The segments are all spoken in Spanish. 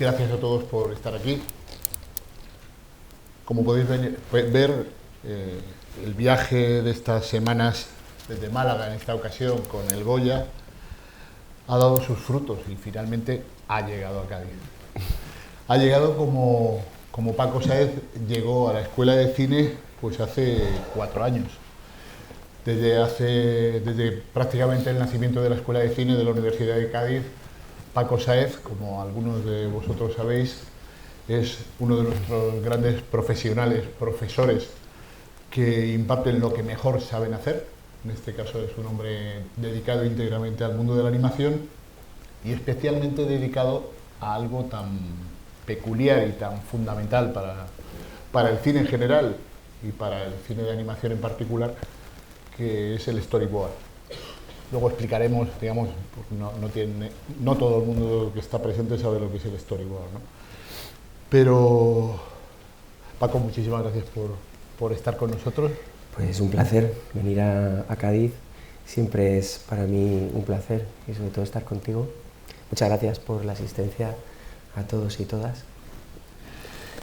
Gracias a todos por estar aquí. Como podéis ver, el viaje de estas semanas desde Málaga en esta ocasión con el Goya ha dado sus frutos y finalmente ha llegado a Cádiz. Ha llegado como Paco Sáez llegó a la Escuela de Cine pues hace 4 años. Desde prácticamente el nacimiento de la Escuela de Cine de la Universidad de Cádiz, Paco Sáez, como algunos de vosotros sabéis, es uno de nuestros grandes profesionales, profesores, que imparten lo que mejor saben hacer. En este caso es un hombre dedicado íntegramente al mundo de la animación y especialmente dedicado a algo tan peculiar y tan fundamental para el cine en general y para el cine de animación en particular, que es el storyboard. Luego explicaremos, digamos, no todo el mundo que está presente sabe lo que es el storyboard, ¿no? Pero, Paco, muchísimas gracias por estar con nosotros. Pues un placer venir a Cádiz, siempre es para mí un placer y sobre todo estar contigo. Muchas gracias por la asistencia a todos y todas.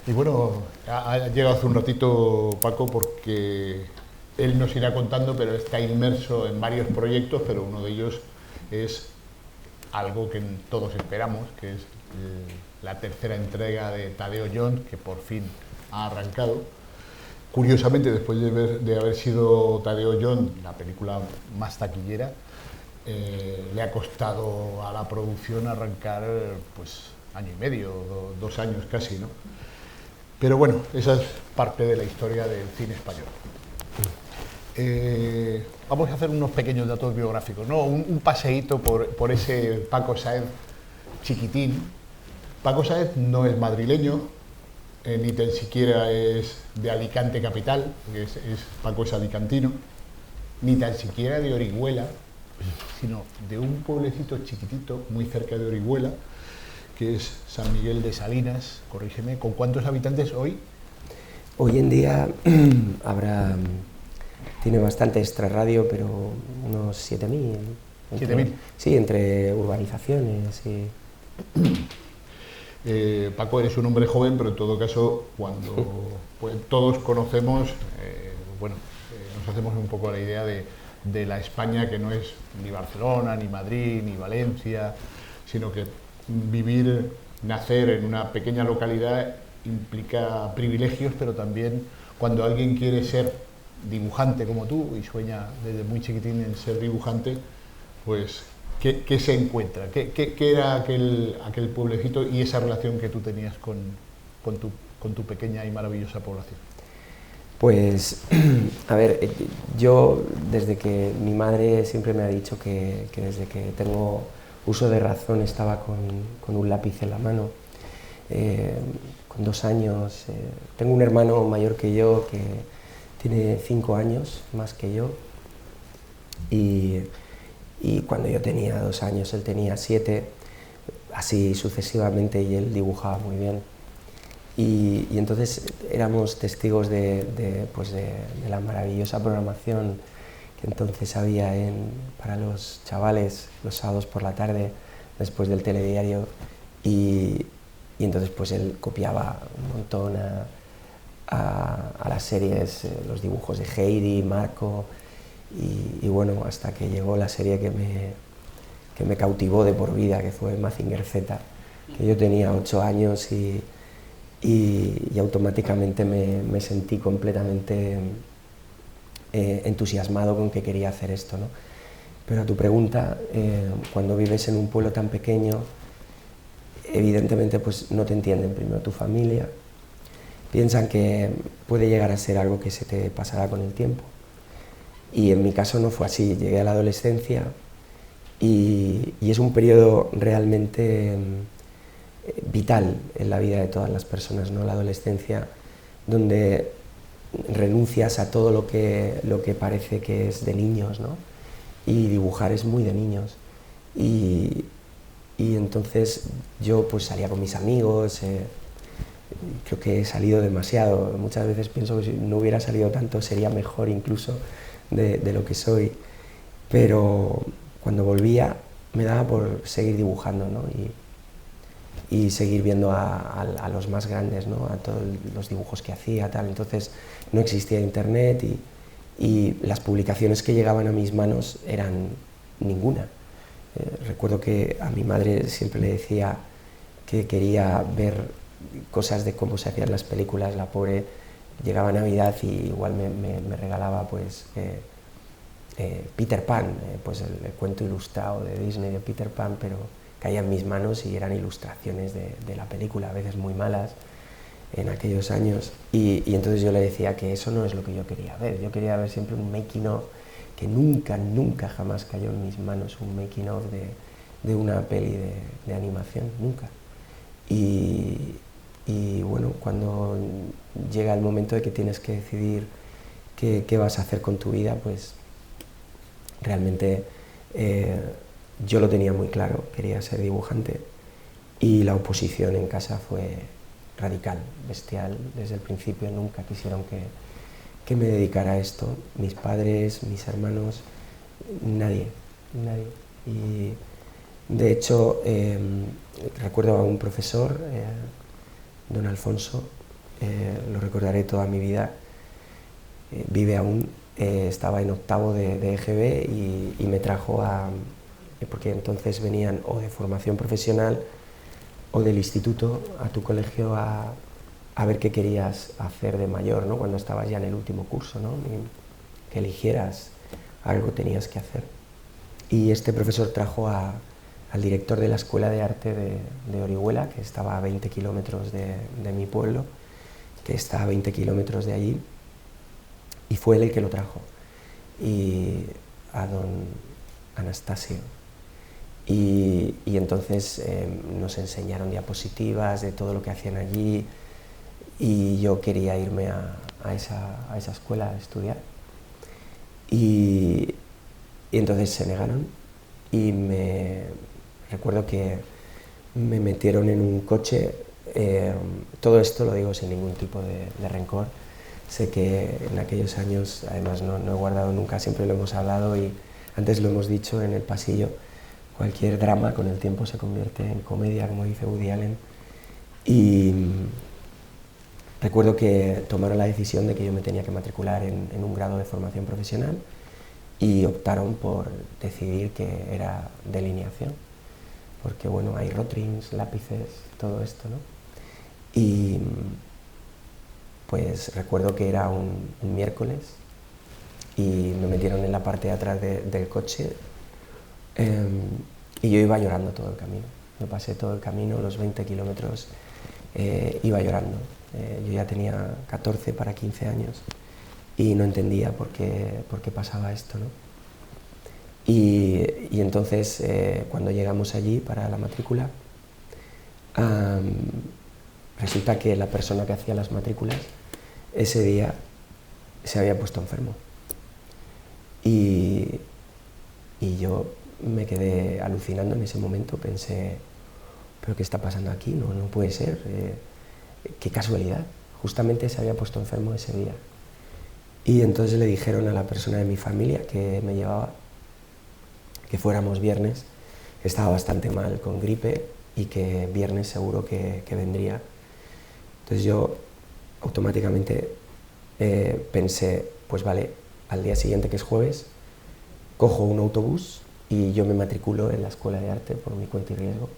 Y bueno, ha llegado hace un ratito Paco porque él nos irá contando, pero está inmerso en varios proyectos, pero uno de ellos es algo que todos esperamos, que es la tercera entrega de Tadeo Jon, que por fin ha arrancado. Curiosamente, después de haber sido Tadeo Jon la película más taquillera, le ha costado a la producción arrancar pues año y medio, 2 años casi, ¿no? Pero bueno, esa es parte de la historia del cine español. Vamos a hacer unos pequeños datos biográficos, ¿no? Un paseíto por ese Paco Sáez chiquitín. Paco Sáez no es madrileño, ni tan siquiera es de Alicante capital, Paco es alicantino, ni tan siquiera de Orihuela, sino de un pueblecito chiquitito muy cerca de Orihuela, que es San Miguel de Salinas, corrígeme, ¿con cuántos habitantes hoy? Hoy en día tiene bastante extrarradio, pero unos 7.000. ¿7.000? Sí, entre urbanizaciones y... Paco, eres un hombre joven, pero en todo caso, cuando pues, todos conocemos, nos hacemos un poco la idea de la España que no es ni Barcelona, ni Madrid, ni Valencia, sino que nacer en una pequeña localidad implica privilegios, pero también cuando alguien quiere ser dibujante como tú y sueña desde muy chiquitín en ser dibujante, pues ¿qué se encuentra? ¿Qué era aquel pueblecito y esa relación que tú tenías con tu pequeña y maravillosa población? Pues, a ver, yo desde que mi madre siempre me ha dicho que desde que tengo uso de razón estaba con un lápiz en la mano, con 2 años. Tengo un hermano mayor que yo que tiene 5 años más que yo y cuando yo tenía 2 años él tenía 7, así sucesivamente, y él dibujaba muy bien. Y entonces éramos testigos de la maravillosa programación que entonces había para los chavales los sábados por la tarde después del telediario, y entonces pues él copiaba un montón a las series, los dibujos de Heidi, Marco, y bueno, hasta que llegó la serie que me cautivó de por vida, que fue Mazinger Z, que yo tenía 8 años y automáticamente me sentí completamente entusiasmado con que quería hacer esto, ¿no? Pero a tu pregunta, cuando vives en un pueblo tan pequeño, evidentemente pues no te entienden primero tu familia, piensan que puede llegar a ser algo que se te pasará con el tiempo. Y en mi caso no fue así, llegué a la adolescencia y es un periodo realmente vital en la vida de todas las personas, ¿no? La adolescencia, donde renuncias a todo lo que parece que es de niños, ¿no? Y dibujar es muy de niños. Y Y entonces yo pues salía con mis amigos, creo que he salido demasiado, muchas veces pienso que si no hubiera salido tanto sería mejor incluso de lo que soy, pero cuando volvía me daba por seguir dibujando, ¿no? Y seguir viendo a los más grandes, ¿no? A todos los dibujos que hacía, tal. Entonces no existía internet y las publicaciones que llegaban a mis manos eran ninguna. Recuerdo que a mi madre siempre le decía que quería ver cosas de cómo se hacían las películas. La pobre llegaba Navidad y igual me regalaba pues Peter Pan, pues el cuento ilustrado de Disney de Peter Pan, pero caía en mis manos y eran ilustraciones de la película, a veces muy malas en aquellos años, y entonces yo le decía que eso no es lo que yo quería ver. Yo quería ver siempre un making of, que nunca jamás cayó en mis manos un making of de una peli de animación, nunca. Y bueno, cuando llega el momento de que tienes que decidir qué vas a hacer con tu vida, pues realmente yo lo tenía muy claro, quería ser dibujante, y la oposición en casa fue radical, bestial. Desde el principio nunca quisieron que me dedicara a esto, mis padres, mis hermanos, nadie. Y de hecho recuerdo a un profesor, don Alfonso, lo recordaré toda mi vida, vive aún, estaba en octavo de EGB y me trajo porque entonces venían o de formación profesional o del instituto a tu colegio a ver qué querías hacer de mayor, ¿no? Cuando estabas ya en el último curso, ¿no? Y que eligieras algo tenías que hacer. Y este profesor trajo al director de la Escuela de Arte de Orihuela, que estaba a 20 kilómetros de mi pueblo, que está a 20 kilómetros de allí, y fue él el que lo trajo, y a don Anastasio. Y entonces nos enseñaron diapositivas de todo lo que hacían allí, y yo quería irme a esa escuela a estudiar. Y entonces se negaron y recuerdo que me metieron en un coche. Todo esto lo digo sin ningún tipo de rencor. Sé que en aquellos años, además no he guardado nunca, siempre lo hemos hablado y antes lo hemos dicho en el pasillo, cualquier drama con el tiempo se convierte en comedia, como dice Woody Allen. Y recuerdo que tomaron la decisión de que yo me tenía que matricular en un grado de formación profesional y optaron por decidir que era delineación, porque bueno, hay rotrins, lápices, todo esto, ¿no? Y pues recuerdo que era un miércoles y me metieron en la parte de atrás del coche, y yo iba llorando todo el camino. Me pasé todo el camino, los 20 kilómetros, iba llorando. Yo ya tenía 14 para 15 años y no entendía por qué pasaba esto, ¿no? Y entonces, cuando llegamos allí para la matrícula, resulta que la persona que hacía las matrículas ese día se había puesto enfermo. Y yo me quedé alucinando en ese momento, pensé, ¿pero qué está pasando aquí? No puede ser, qué casualidad, justamente se había puesto enfermo ese día. Y entonces le dijeron a la persona de mi familia que me llevaba que fuéramos viernes, que estaba bastante mal con gripe y que viernes seguro que vendría. Entonces yo automáticamente pensé, pues vale, al día siguiente, que es jueves, cojo un autobús y yo me matriculo en la Escuela de Arte por mi cuenta y riesgo.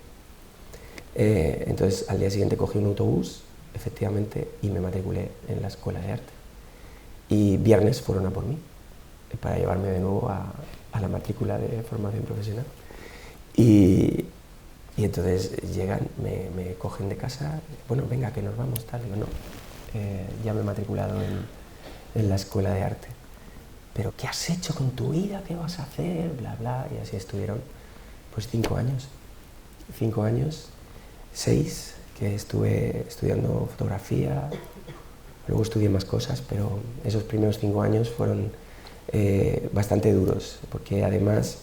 Entonces al día siguiente cogí un autobús, efectivamente, y me matriculé en la Escuela de Arte. Y viernes fueron a por mí, para llevarme de nuevo a la matrícula de formación profesional. Y entonces llegan, me cogen de casa, bueno, venga, que nos vamos, tal. Digo, no, ya me he matriculado en la Escuela de Arte. ¿Pero qué has hecho con tu vida? ¿Qué vas a hacer? Bla, bla. Y así estuvieron, pues 5 años. 5 años, 6, que estuve estudiando fotografía. Luego estudié más cosas, pero esos primeros 5 años fueron bastante duros, porque además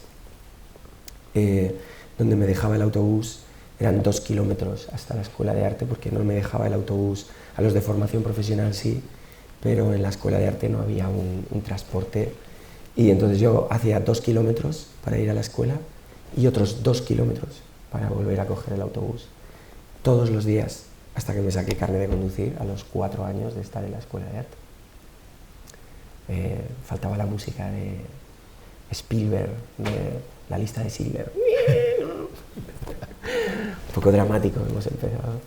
donde me dejaba el autobús eran 2 kilómetros hasta la escuela de arte, porque no me dejaba el autobús. A los de formación profesional sí, pero en la escuela de arte no había un transporte, y entonces yo hacía 2 kilómetros para ir a la escuela y otros 2 kilómetros para volver a coger el autobús, todos los días, hasta que me saqué carnet de conducir a los 4 años de estar en la escuela de arte. Faltaba la música de Spielberg, de La lista de Schindler. Un poco dramático hemos empezado.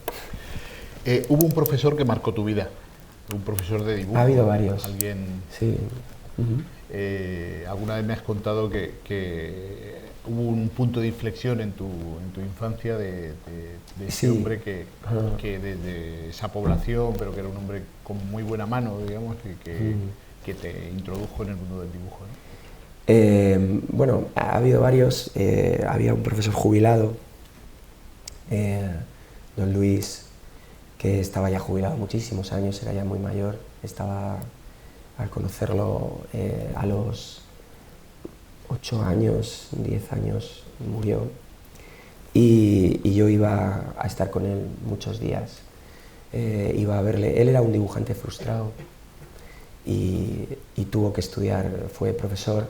Hubo un profesor que marcó tu vida, un profesor de dibujo. Ha habido varios. Alguien. Sí. Alguna vez me has contado que hubo un punto de inflexión en tu infancia de ese hombre que de esa población, pero que era un hombre con muy buena mano, digamos, y que te introdujo en el mundo del dibujo, ¿no? Bueno, ha habido varios. Había un profesor jubilado, don Luis, que estaba ya jubilado muchísimos años, era ya muy mayor. Al conocerlo a los 8 años, 10 años, murió, y yo iba a estar con él muchos días. Iba a verle. Él era un dibujante frustrado y tuvo que estudiar, fue profesor,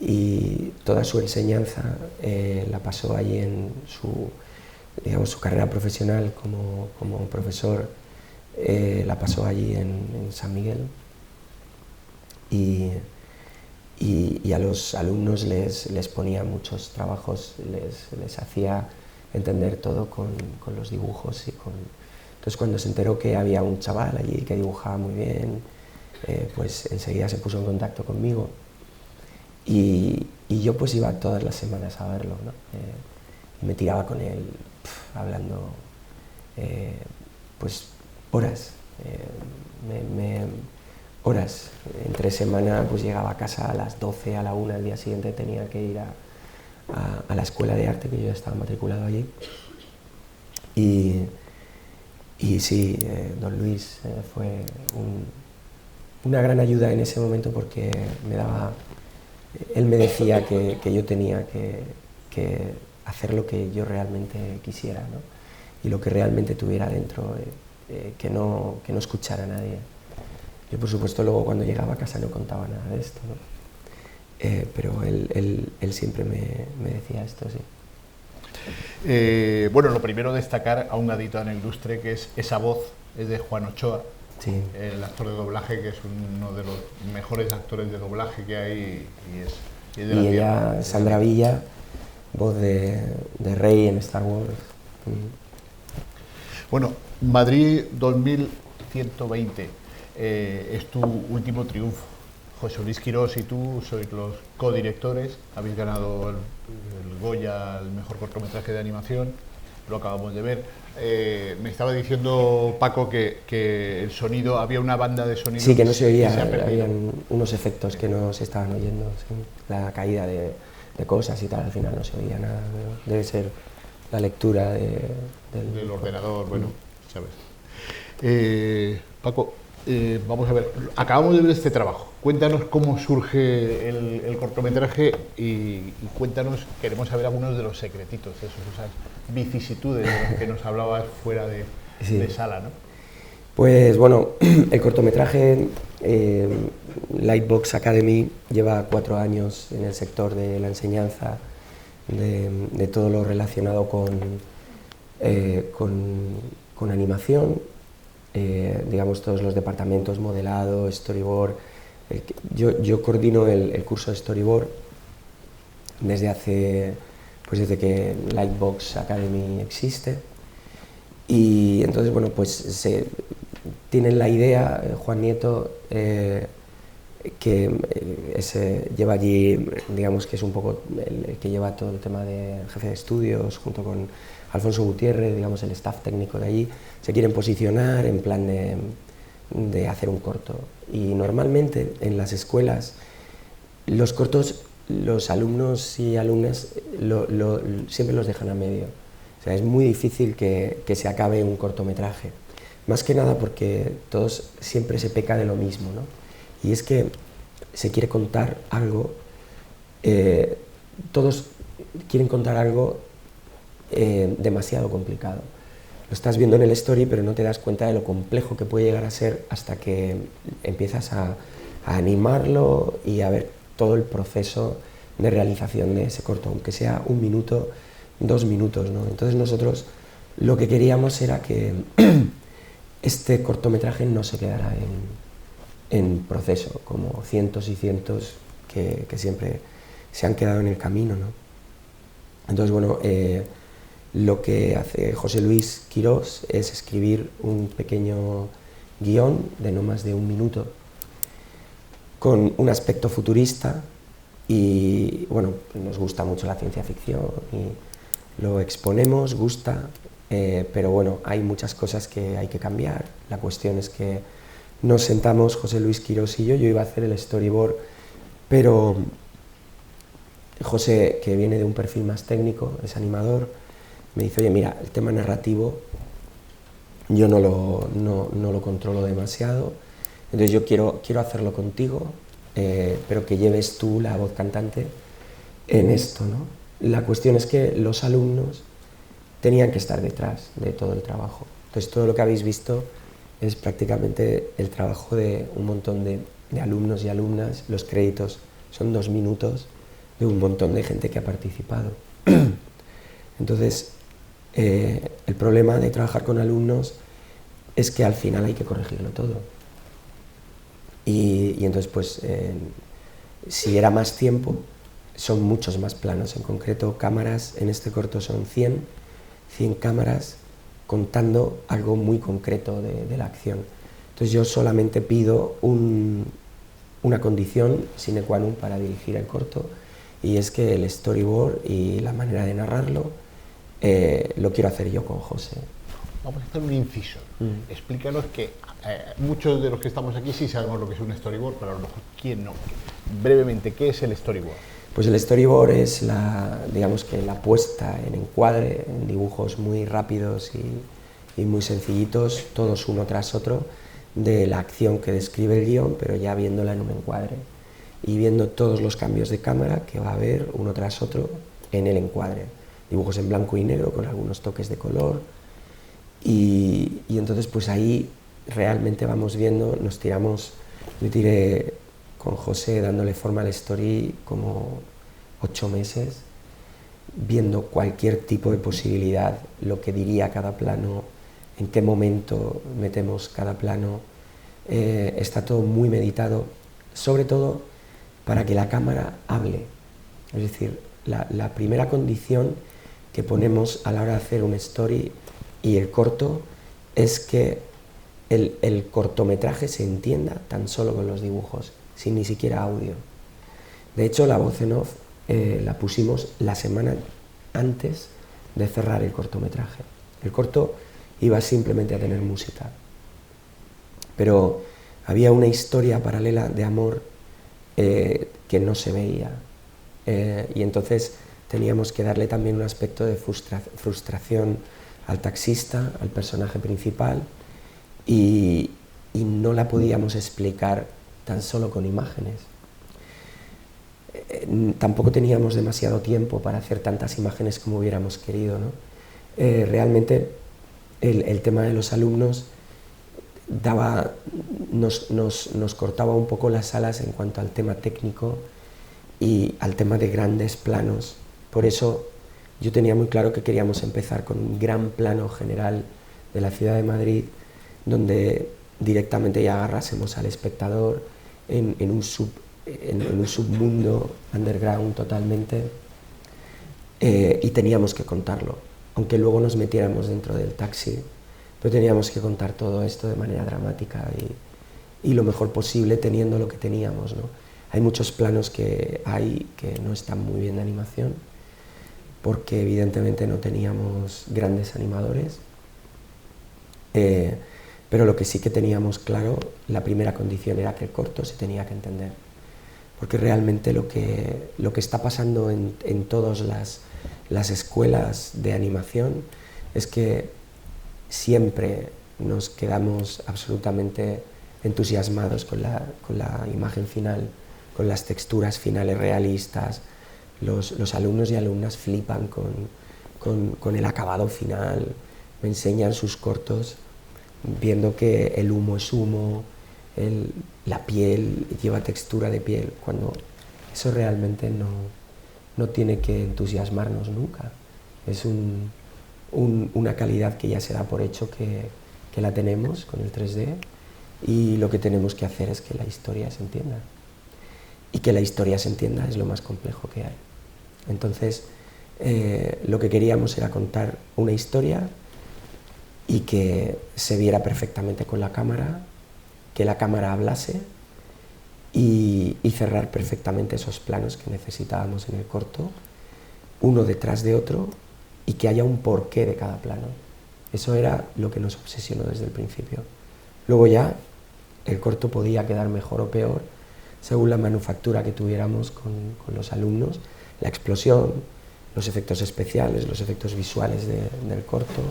y toda su enseñanza la pasó allí en su carrera profesional como profesor, la pasó allí en San Miguel, y a los alumnos les ponía muchos trabajos, les hacía entender todo con los dibujos. Entonces, cuando se enteró que había un chaval allí que dibujaba muy bien, pues enseguida se puso en contacto conmigo, y yo pues iba todas las semanas a verlo, ¿no? Y me tiraba con él hablando pues horas, horas. Entre semana pues llegaba a casa a las 12, a la 1, el día siguiente tenía que ir a la escuela de arte, que yo ya estaba matriculado allí. Y sí, don Luis fue una gran ayuda en ese momento, porque él me decía que yo tenía que hacer lo que yo realmente quisiera, ¿no? Y lo que realmente tuviera dentro, que no escuchara a nadie. Yo, por supuesto, luego cuando llegaba a casa no contaba nada de esto, ¿no? Pero él siempre me decía esto, sí. Bueno, lo primero destacar a un gadito tan ilustre, que es esa voz, es de Juan Ochoa, Sí. El actor de doblaje, que es uno de los mejores actores de doblaje que hay, y es de la Y tierra. ella, Sandra Villa, voz de Rey en Star Wars. Bueno, Madrid 2120 es tu último triunfo. José Luis Quirós y tú sois los codirectores, habéis ganado el Goya, el mejor cortometraje de animación, lo acabamos de ver. Me estaba diciendo Paco que el sonido, había una banda de sonido. Sí, que no se oía, perdido. habían unos efectos que no se estaban oyendo, sí. La caída de cosas y tal, al final no se oía nada, pero debe ser la lectura del ordenador, bueno, sabes. Paco, vamos a ver, acabamos de ver este trabajo. Cuéntanos cómo surge el cortometraje y cuéntanos, queremos saber algunos de los secretitos, esas vicisitudes de los que nos hablabas fuera de sala, ¿no? Pues bueno, el cortometraje Lightbox Academy lleva 4 años en el sector de la enseñanza, de todo lo relacionado con animación, digamos todos los departamentos, modelado, storyboard. Yo coordino el curso de storyboard desde que Lightbox Academy existe, y entonces bueno, pues tienen la idea, Juan Nieto, que lleva allí, digamos que es un poco el que lleva todo el tema de jefe de estudios, junto con Alfonso Gutiérrez, digamos el staff técnico de allí, se quieren posicionar en plan de hacer un corto. Y normalmente en las escuelas los cortos, los alumnos y alumnas siempre los dejan a medio. O sea, es muy difícil que se acabe un cortometraje, más que nada porque todos siempre se peca de lo mismo, ¿no? Y es que se quiere contar algo, todos quieren contar algo demasiado complicado. Lo estás viendo en el story, pero no te das cuenta de lo complejo que puede llegar a ser hasta que empiezas a animarlo y a ver todo el proceso de realización de ese corto, aunque sea 1 minuto, 2 minutos, ¿no? Entonces nosotros lo que queríamos era que este cortometraje no se quedara en proceso, como cientos y cientos que siempre se han quedado en el camino, ¿no? Entonces, bueno, lo que hace José Luis Quirós es escribir un pequeño guión de no más de 1 minuto con un aspecto futurista y, bueno, nos gusta mucho la ciencia ficción y lo exponemos, gusta, pero bueno, hay muchas cosas que hay que cambiar. La cuestión es que nos sentamos, José Luis Quirós y yo iba a hacer el storyboard, pero José, que viene de un perfil más técnico, es animador, me dice, oye, mira, el tema narrativo yo no lo controlo demasiado, entonces yo quiero hacerlo contigo, pero que lleves tú la voz cantante en esto, ¿no? La cuestión es que los alumnos tenían que estar detrás de todo el trabajo. Entonces todo lo que habéis visto es prácticamente el trabajo de un montón de alumnos y alumnas. Los créditos son 2 minutos de un montón de gente que ha participado. Entonces, el problema de trabajar con alumnos es que al final hay que corregirlo todo. Y entonces, pues, si era más tiempo, son muchos más planos. En concreto, cámaras, en este corto son 100 cámaras contando algo muy concreto de la acción. Entonces yo solamente pido una condición sine qua non para dirigir el corto, y es que el storyboard y la manera de narrarlo lo quiero hacer yo con José. Vamos a hacer un inciso. Explícanos que muchos de los que estamos aquí sí sabemos lo que es un storyboard, pero a lo mejor ¿quién no? Brevemente, ¿qué es el storyboard? Pues el storyboard es digamos que la puesta en encuadre, en dibujos muy rápidos y muy sencillitos, todos uno tras otro, de la acción que describe el guión, pero ya viéndola en un encuadre y viendo todos los cambios de cámara que va a haber uno tras otro en el encuadre. Dibujos en blanco y negro con algunos toques de color y entonces pues ahí realmente vamos viendo, nos tiramos, yo tiré con José dándole forma al story como 8 meses, viendo cualquier tipo de posibilidad, lo que diría cada plano, en qué momento metemos cada plano, está todo muy meditado, sobre todo para que la cámara hable. Es decir, la primera condición que ponemos a la hora de hacer un story y el corto es que el cortometraje se entienda tan solo con los dibujos, sin ni siquiera audio. De hecho, la voz en off la pusimos la semana antes de cerrar el cortometraje. El corto iba simplemente a tener música, pero había una historia paralela de amor que no se veía, y entonces teníamos que darle también un aspecto de frustración al taxista, al personaje principal, y no la podíamos explicar tan solo con imágenes. Tampoco teníamos demasiado tiempo para hacer tantas imágenes como hubiéramos querido, ¿no? Realmente el tema de los alumnos nos cortaba un poco las alas en cuanto al tema técnico y al tema de grandes planos. Por eso yo tenía muy claro que queríamos empezar con un gran plano general de la ciudad de Madrid, donde directamente ya agarrásemos al espectador en un submundo underground totalmente, y teníamos que contarlo, aunque luego nos metiéramos dentro del taxi, pero teníamos que contar todo esto de manera dramática y lo mejor posible teniendo lo que teníamos, ¿no? Hay muchos planos que no están muy bien de animación, porque evidentemente no teníamos grandes animadores, pero lo que sí que teníamos claro, la primera condición era que el corto se tenía que entender, porque realmente lo que está pasando en todas las escuelas de animación es que siempre nos quedamos absolutamente entusiasmados con la imagen final, con las texturas finales realistas. Los alumnos y alumnas flipan con el acabado final, me enseñan sus cortos, viendo que el humo es humo, la piel lleva textura de piel, cuando eso realmente no tiene que entusiasmarnos nunca. Es una calidad que ya se da por hecho que la tenemos con el 3D, y lo que tenemos que hacer es que la historia se entienda. Y que la historia se entienda es lo más complejo que hay. Entonces, lo que queríamos era contar una historia y que se viera perfectamente con la cámara, que la cámara hablase y cerrar perfectamente esos planos que necesitábamos en el corto, uno detrás de otro, y que haya un porqué de cada plano. Eso era lo que nos obsesionó desde el principio. Luego ya el corto podía quedar mejor o peor según la manufactura que tuviéramos con los alumnos, la explosión, los efectos especiales, los efectos visuales del corto.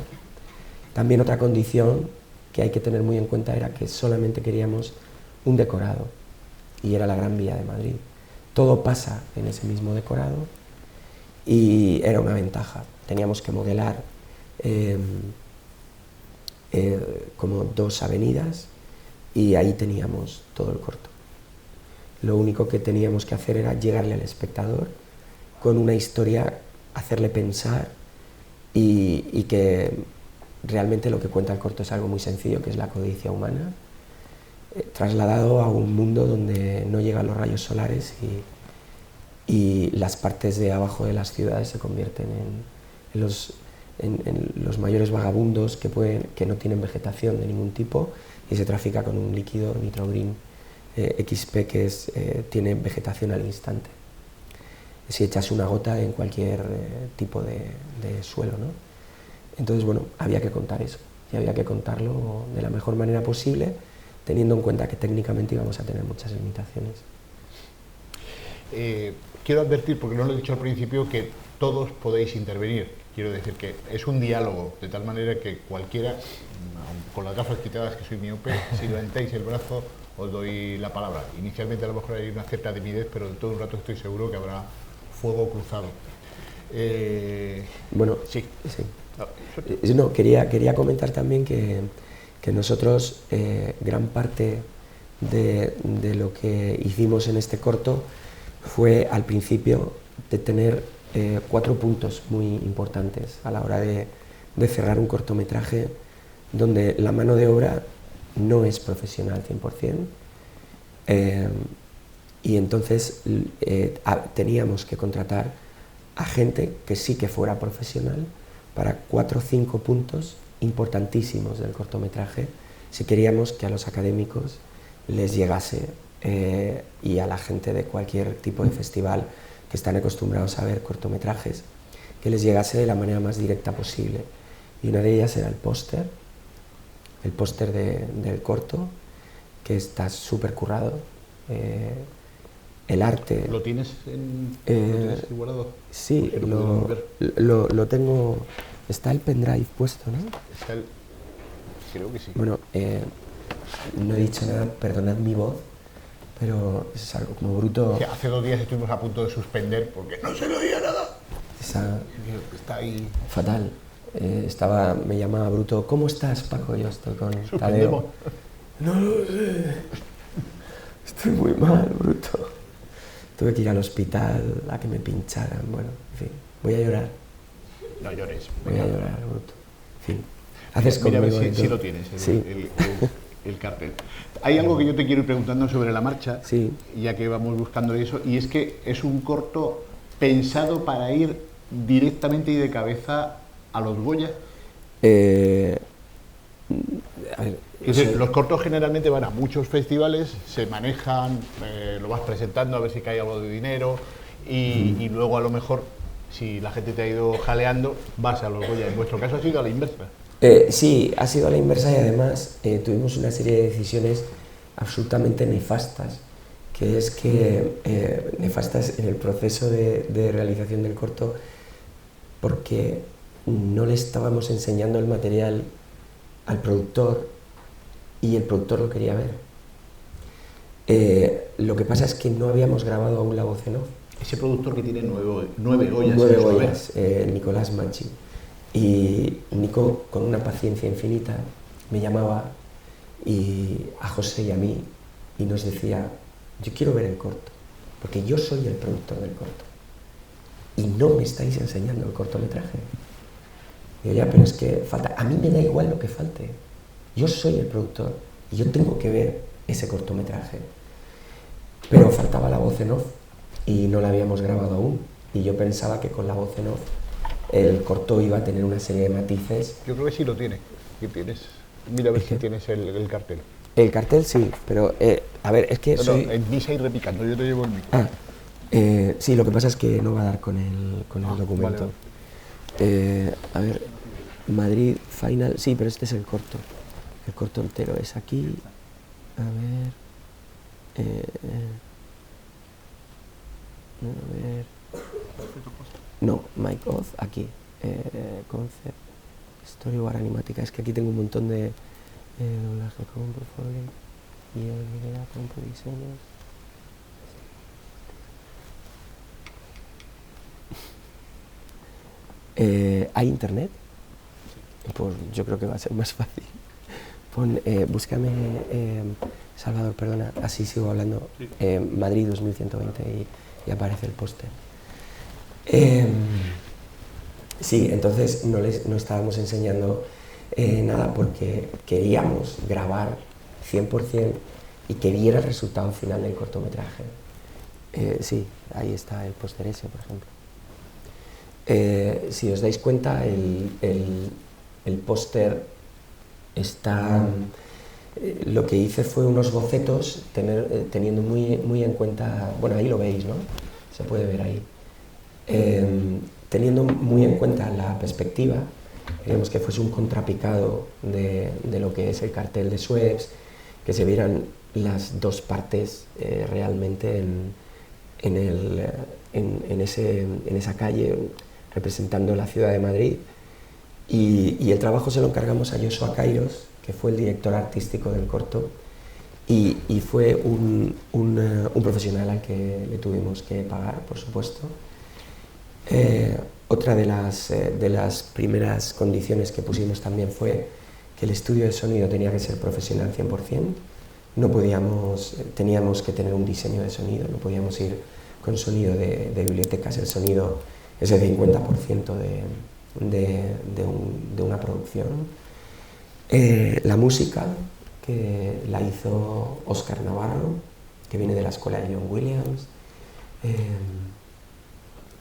También otra condición que hay que tener muy en cuenta era que solamente queríamos un decorado, y era la Gran Vía de Madrid. Todo pasa en ese mismo decorado y era una ventaja. Teníamos que modelar como 2 avenidas y ahí teníamos todo el corto. Lo único que teníamos que hacer era llegarle al espectador con una historia, hacerle pensar, y que realmente lo que cuenta el corto es algo muy sencillo, que es la codicia humana, trasladado a un mundo donde no llegan los rayos solares y las partes de abajo de las ciudades se convierten en los mayores vagabundos que no tienen vegetación de ningún tipo, y se trafica con un líquido nitrogreen XP que tiene vegetación al instante. Si echas una gota en cualquier tipo de suelo, ¿no? Entonces, bueno, había que contar eso, y había que contarlo de la mejor manera posible, teniendo en cuenta que técnicamente íbamos a tener muchas limitaciones. Quiero advertir, porque no lo he dicho al principio, que todos podéis intervenir. Quiero decir que es un diálogo, de tal manera que cualquiera, con las gafas quitadas que soy miope, si levantáis el brazo os doy la palabra. Inicialmente a lo mejor hay una cierta timidez, pero de todo un rato estoy seguro que habrá fuego cruzado. Bueno, sí. No, quería comentar también que nosotros, gran parte de lo que hicimos en este corto fue al principio de tener 4 puntos muy importantes a la hora de cerrar un cortometraje donde la mano de obra no es profesional 100%, y entonces teníamos que contratar a gente que sí que fuera profesional para 4 o 5 puntos importantísimos del cortometraje, si queríamos que a los académicos les llegase, y a la gente de cualquier tipo de festival que están acostumbrados a ver cortometrajes, que les llegase de la manera más directa posible. Y una de ellas era el póster del corto, que está súper currado. El arte... ¿Lo tienes guardado? Sí, lo tengo... Está el pendrive puesto, ¿no? Creo que sí. Bueno, no he dicho nada, perdonad mi voz, pero es algo como bruto. Sí, hace 2 días estuvimos a punto de suspender porque no se le oía nada. Está ahí. Fatal. Me llamaba Bruto. ¿Cómo estás, Paco? Yo estoy con Tadeo. No lo sé. Estoy muy mal, Bruto. Tuve que ir al hospital a que me pincharan. Bueno, en fin, voy a llorar. No llores. Voy a llorar, Bruto. En fin. Haces conmigo. Mira a ver si lo tienes, sí. El cartel. Hay algo que yo te quiero ir preguntando sobre la marcha, sí. Ya que vamos buscando eso, y es que es un corto pensado para ir directamente y de cabeza a los Goya. A ver, los cortos generalmente van a muchos festivales, se manejan, lo vas presentando a ver si cae algo de dinero y luego a lo mejor, si la gente te ha ido jaleando, vas a los Goya. En vuestro caso ha sido a la inversa. Sí, ha sido a la inversa, y además tuvimos una serie de decisiones absolutamente nefastas, que es que nefastas en el proceso de realización del corto, porque no le estábamos enseñando el material al productor y el productor lo quería ver. Lo que pasa es que no habíamos grabado aún la voz en off. Ese productor que tiene 9 Goyas. 9 Goyas, Nicolás Manchi. Y Nico, con una paciencia infinita, me llamaba a José y a mí y nos decía, yo quiero ver el corto, porque yo soy el productor del corto y no me estáis enseñando el cortometraje. Digo, ya, pero es que falta, a mí me da igual lo que falte, yo soy el productor y yo tengo que ver ese cortometraje. Pero faltaba la voz en off y no la habíamos grabado aún, y yo pensaba que con la voz en off el corto iba a tener una serie de matices. Yo creo que sí lo tiene. ¿Qué tienes? Mira a ver si tienes el cartel. El cartel sí, pero a ver, es que No, soy... en misa y repicando, yo te llevo el micro. Sí, lo que pasa es que no va a dar con el documento. Vale. A ver, Madrid Final, sí, pero este es el corto entero es aquí, a ver, no, Mike Oz, aquí, Concept, Storyboard Animática, es que aquí tengo un montón de doblaje con portfolio y idea, campo, diseños. ¿Hay internet? Pues yo creo que va a ser más fácil. Búscame, Salvador, perdona, así sigo hablando, sí. Madrid 2120 y aparece el póster. Sí, entonces no estábamos enseñando nada porque queríamos grabar 100% y que viera el resultado final del cortometraje. Sí, ahí está el póster ese, por ejemplo. Si os dais cuenta, el póster está... lo que hice fue unos bocetos teniendo muy en cuenta... Bueno, ahí lo veis, ¿no? Se puede ver ahí. Teniendo muy en cuenta la perspectiva, queríamos que fuese un contrapicado de lo que es el cartel de Suez, que se vieran las dos partes realmente en esa calle, representando la ciudad de Madrid. Y el trabajo se lo encargamos a Joshua Kairos, que fue el director artístico del corto, y fue un profesional al que le tuvimos que pagar, por supuesto. Otra de las primeras condiciones que pusimos también fue que el estudio de sonido tenía que ser profesional 100%. Teníamos que tener un diseño de sonido, no podíamos ir con sonido de bibliotecas, el sonido es el 50% de una producción. La música, que la hizo Óscar Navarro, que viene de la escuela de John Williams,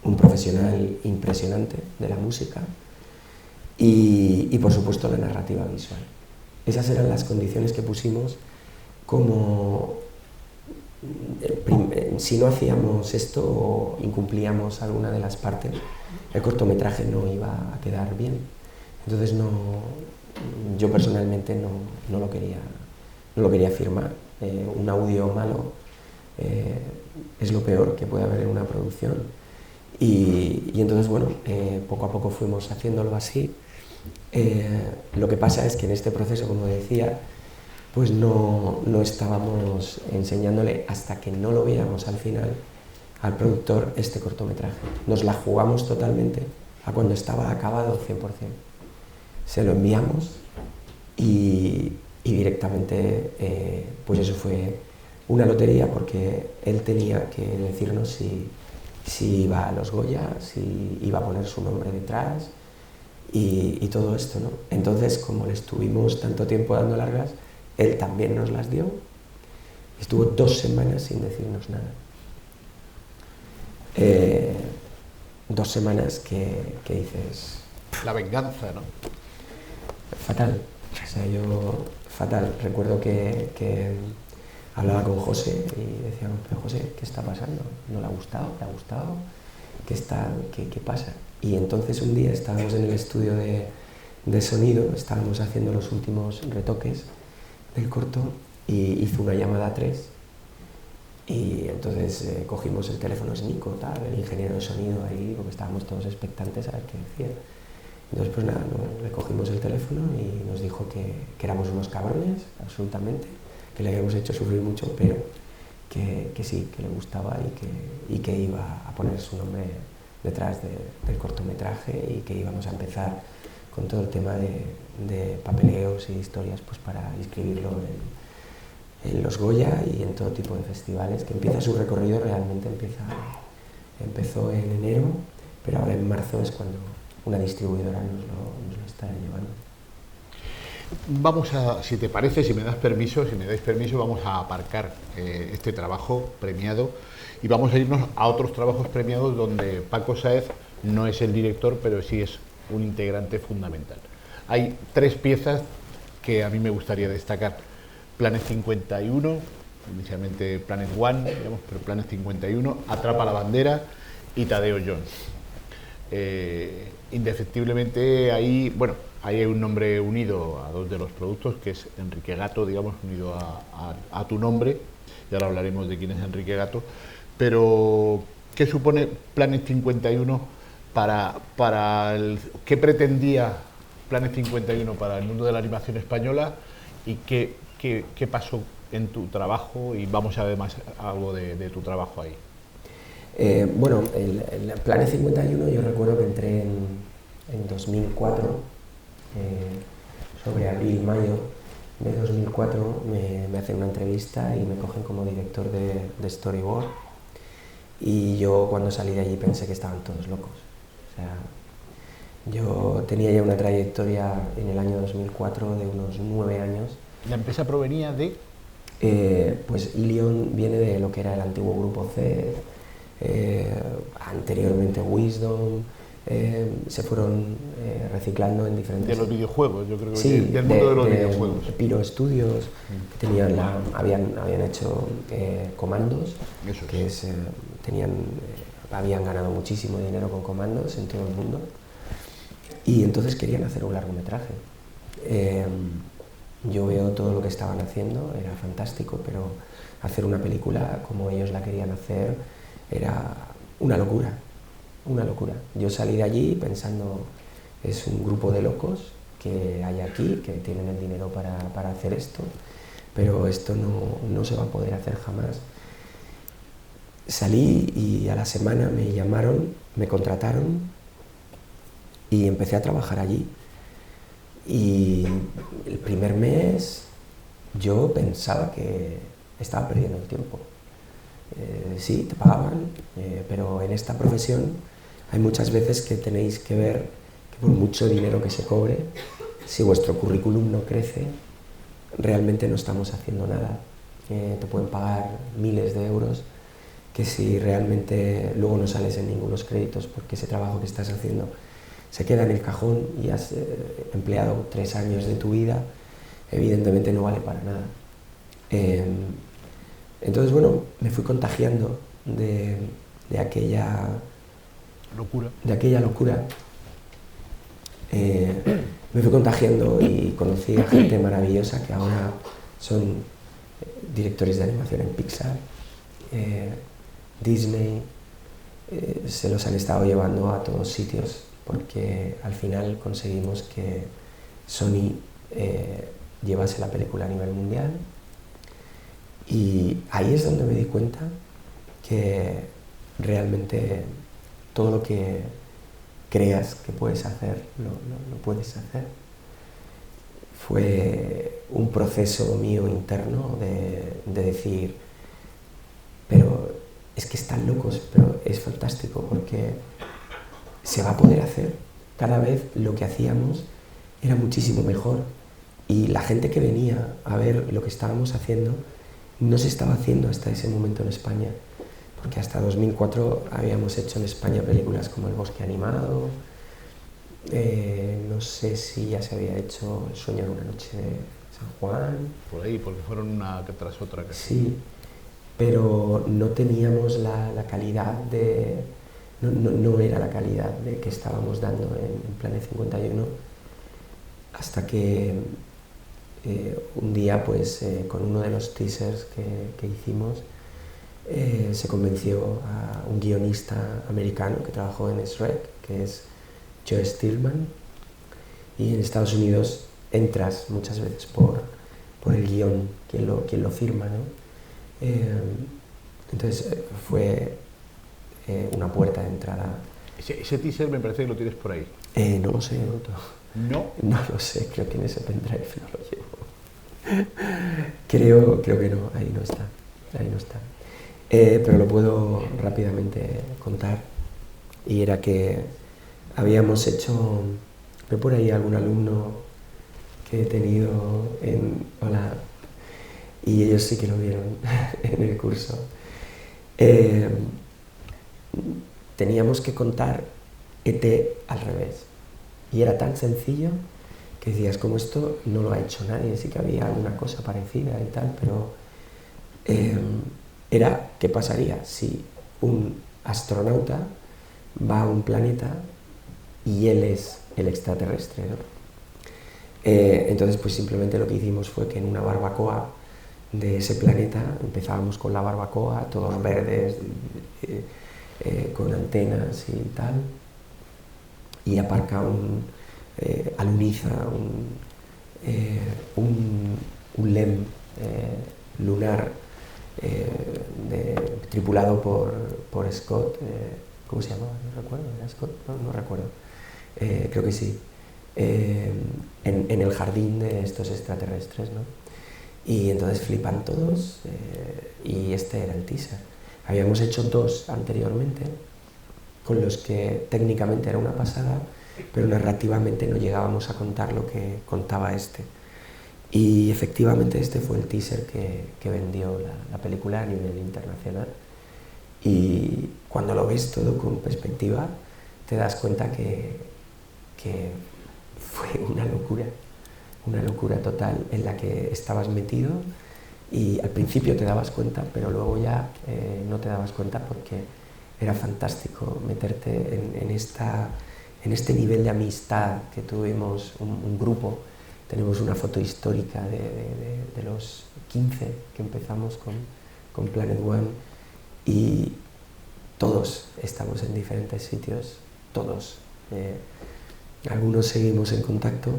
un profesional impresionante de la música, y por supuesto la narrativa visual. Esas eran las condiciones que pusimos como... si no hacíamos esto o incumplíamos alguna de las partes, el cortometraje no iba a quedar bien. Entonces yo personalmente no lo quería firmar. Un audio malo es lo peor que puede haber en una producción. Y entonces, bueno, poco a poco fuimos haciéndolo así. Lo que pasa es que en este proceso, como decía, pues no estábamos enseñándole hasta que no lo viéramos al final al productor este cortometraje. Nos la jugamos totalmente a cuando estaba acabado 100%. Se lo enviamos y directamente, pues eso fue una lotería, porque él tenía que decirnos si iba a los Goya, si iba a poner su nombre detrás y todo esto, ¿no? Entonces, como le estuvimos tanto tiempo dando largas, él también nos las dio. Estuvo 2 semanas sin decirnos nada. 2 semanas que dices... La venganza, ¿no? Fatal. O sea, yo... Fatal. Recuerdo que hablaba con José y decíamos, pero José, ¿qué está pasando? ¿No le ha gustado? ¿Le ha gustado? ¿Qué pasa? Y entonces un día estábamos en el estudio de sonido, estábamos haciendo los últimos retoques del corto y hizo una llamada a 3 y entonces cogimos el teléfono, es Nico, tal, el ingeniero de sonido ahí, porque estábamos todos expectantes a ver qué decía. Entonces pues nada, le cogimos el teléfono y nos dijo que éramos unos cabrones, absolutamente, que le habíamos hecho sufrir mucho, pero que sí, que le gustaba y que iba a poner su nombre detrás del cortometraje y que íbamos a empezar con todo el tema de papeleos y historias pues para inscribirlo en los Goya y en todo tipo de festivales, que empieza su recorrido, realmente empezó en enero, pero ahora en marzo es cuando una distribuidora nos lo está llevando. Vamos a, si te parece, si me dais permiso, vamos a aparcar este trabajo premiado y vamos a irnos a otros trabajos premiados donde Paco Sáez no es el director, pero sí es un integrante fundamental. Hay 3 piezas que a mí me gustaría destacar. Planet 51, inicialmente Planet One, digamos, pero Planet 51, Atrapa la bandera y Tadeo Jones. Indefectiblemente ahí, bueno, ahí hay un nombre unido a 2 de los productos, que es Enrique Gato, digamos, unido a tu nombre, y ahora hablaremos de quién es Enrique Gato, pero ¿qué supone Planet 51 qué pretendía Planet 51 para el mundo de la animación española y qué pasó en tu trabajo? Y vamos a ver más algo de tu trabajo ahí. Bueno, el Planet 51 yo recuerdo que entré en 2004, sobre abril, mayo de 2004 me hacen una entrevista y me cogen como director de Storyboard, y yo cuando salí de allí pensé que estaban todos locos. O sea, yo tenía ya una trayectoria en el año 2004 de unos 9 años. ¿La empresa provenía de? Pues Ilion viene de lo que era el antiguo Grupo C, anteriormente Wisdom, se fueron reciclando en diferentes... De los videojuegos, yo creo que sí, del mundo de los videojuegos. Pyro Studios, que tenían habían hecho Commandos, Eso que es. habían ganado muchísimo dinero con Commandos en todo el mundo, y entonces querían hacer un largometraje. Yo veo todo lo que estaban haciendo, era fantástico, pero hacer una película como ellos la querían hacer era una locura, una locura. Yo salí de allí pensando, es un grupo de locos que hay aquí, que tienen el dinero para hacer esto, pero esto no se va a poder hacer jamás. Salí y a la semana me llamaron, me contrataron y empecé a trabajar allí. Y el primer mes yo pensaba que estaba perdiendo el tiempo. Sí, te pagaban, pero en esta profesión hay muchas veces que tenéis que ver que por mucho dinero que se cobre, si vuestro currículum no crece, realmente no estamos haciendo nada. Te pueden pagar miles de euros, que si realmente luego no sales en ningunos créditos porque ese trabajo que estás haciendo se queda en el cajón y has empleado 3 años de tu vida, evidentemente no vale para nada. Entonces, bueno, me fui contagiando de aquella locura. Me fui contagiando y conocí a gente maravillosa que ahora son directores de animación en Pixar, Disney, se los han estado llevando a todos sitios, porque al final conseguimos que Sony llevase la película a nivel mundial, y ahí es donde me di cuenta que realmente todo lo que creas que puedes hacer, lo puedes hacer. Fue un proceso mío interno de decir, pero es que están locos, pero es fantástico porque se va a poder hacer. Cada vez lo que hacíamos era muchísimo mejor, y la gente que venía a ver lo que estábamos haciendo no se estaba haciendo hasta ese momento en España, porque hasta 2004 habíamos hecho en España películas como El bosque animado, no sé si ya se había hecho El sueño de una noche de San Juan. Por ahí, porque fueron una tras otra. Sí, pero no teníamos la calidad no era la calidad de que estábamos dando en Planet 51, hasta que un día, pues, con uno de los teasers que hicimos, se convenció a un guionista americano que trabajó en Shrek, que es Joe Stillman, y en Estados Unidos entras muchas veces por el guión, quien lo firma, ¿no? Entonces fue una puerta de entrada. Ese teaser me parece que lo tienes por ahí. No lo sé, Otto. ¿No? No lo sé, creo que en ese pendrive no lo llevo. Creo que no, ahí no está. Ahí no está. Pero lo puedo rápidamente contar. Y era que habíamos hecho, ve por ahí algún alumno que he tenido en Hola, y ellos sí que lo vieron en el curso. Teníamos que contar ET al revés. Y era tan sencillo que decías, como esto no lo ha hecho nadie, sí que había alguna cosa parecida y tal, pero era qué pasaría si un astronauta va a un planeta y él es el extraterrestre, ¿no? Entonces pues simplemente lo que hicimos fue que en una barbacoa de ese planeta empezábamos con la barbacoa, todos verdes, con antenas y tal, y aparca aluniza un LEM lunar tripulado por Scott, ¿cómo se llamaba? No recuerdo, ¿era Scott? No recuerdo, creo que sí, en el jardín de estos extraterrestres, ¿no? Y entonces flipan todos, y este era el teaser. Habíamos hecho 2 anteriormente, con los que técnicamente era una pasada, pero narrativamente no llegábamos a contar lo que contaba este. Y efectivamente este fue el teaser que vendió la película a nivel internacional. Y cuando lo ves todo con perspectiva, te das cuenta que fue una locura total en la que estabas metido, y al principio te dabas cuenta, pero luego ya no te dabas cuenta, porque era fantástico meterte en este nivel de amistad que tuvimos, un grupo. Tenemos una foto histórica de los 15 que empezamos con Planet One, y todos estamos en diferentes sitios, todos. Algunos seguimos en contacto,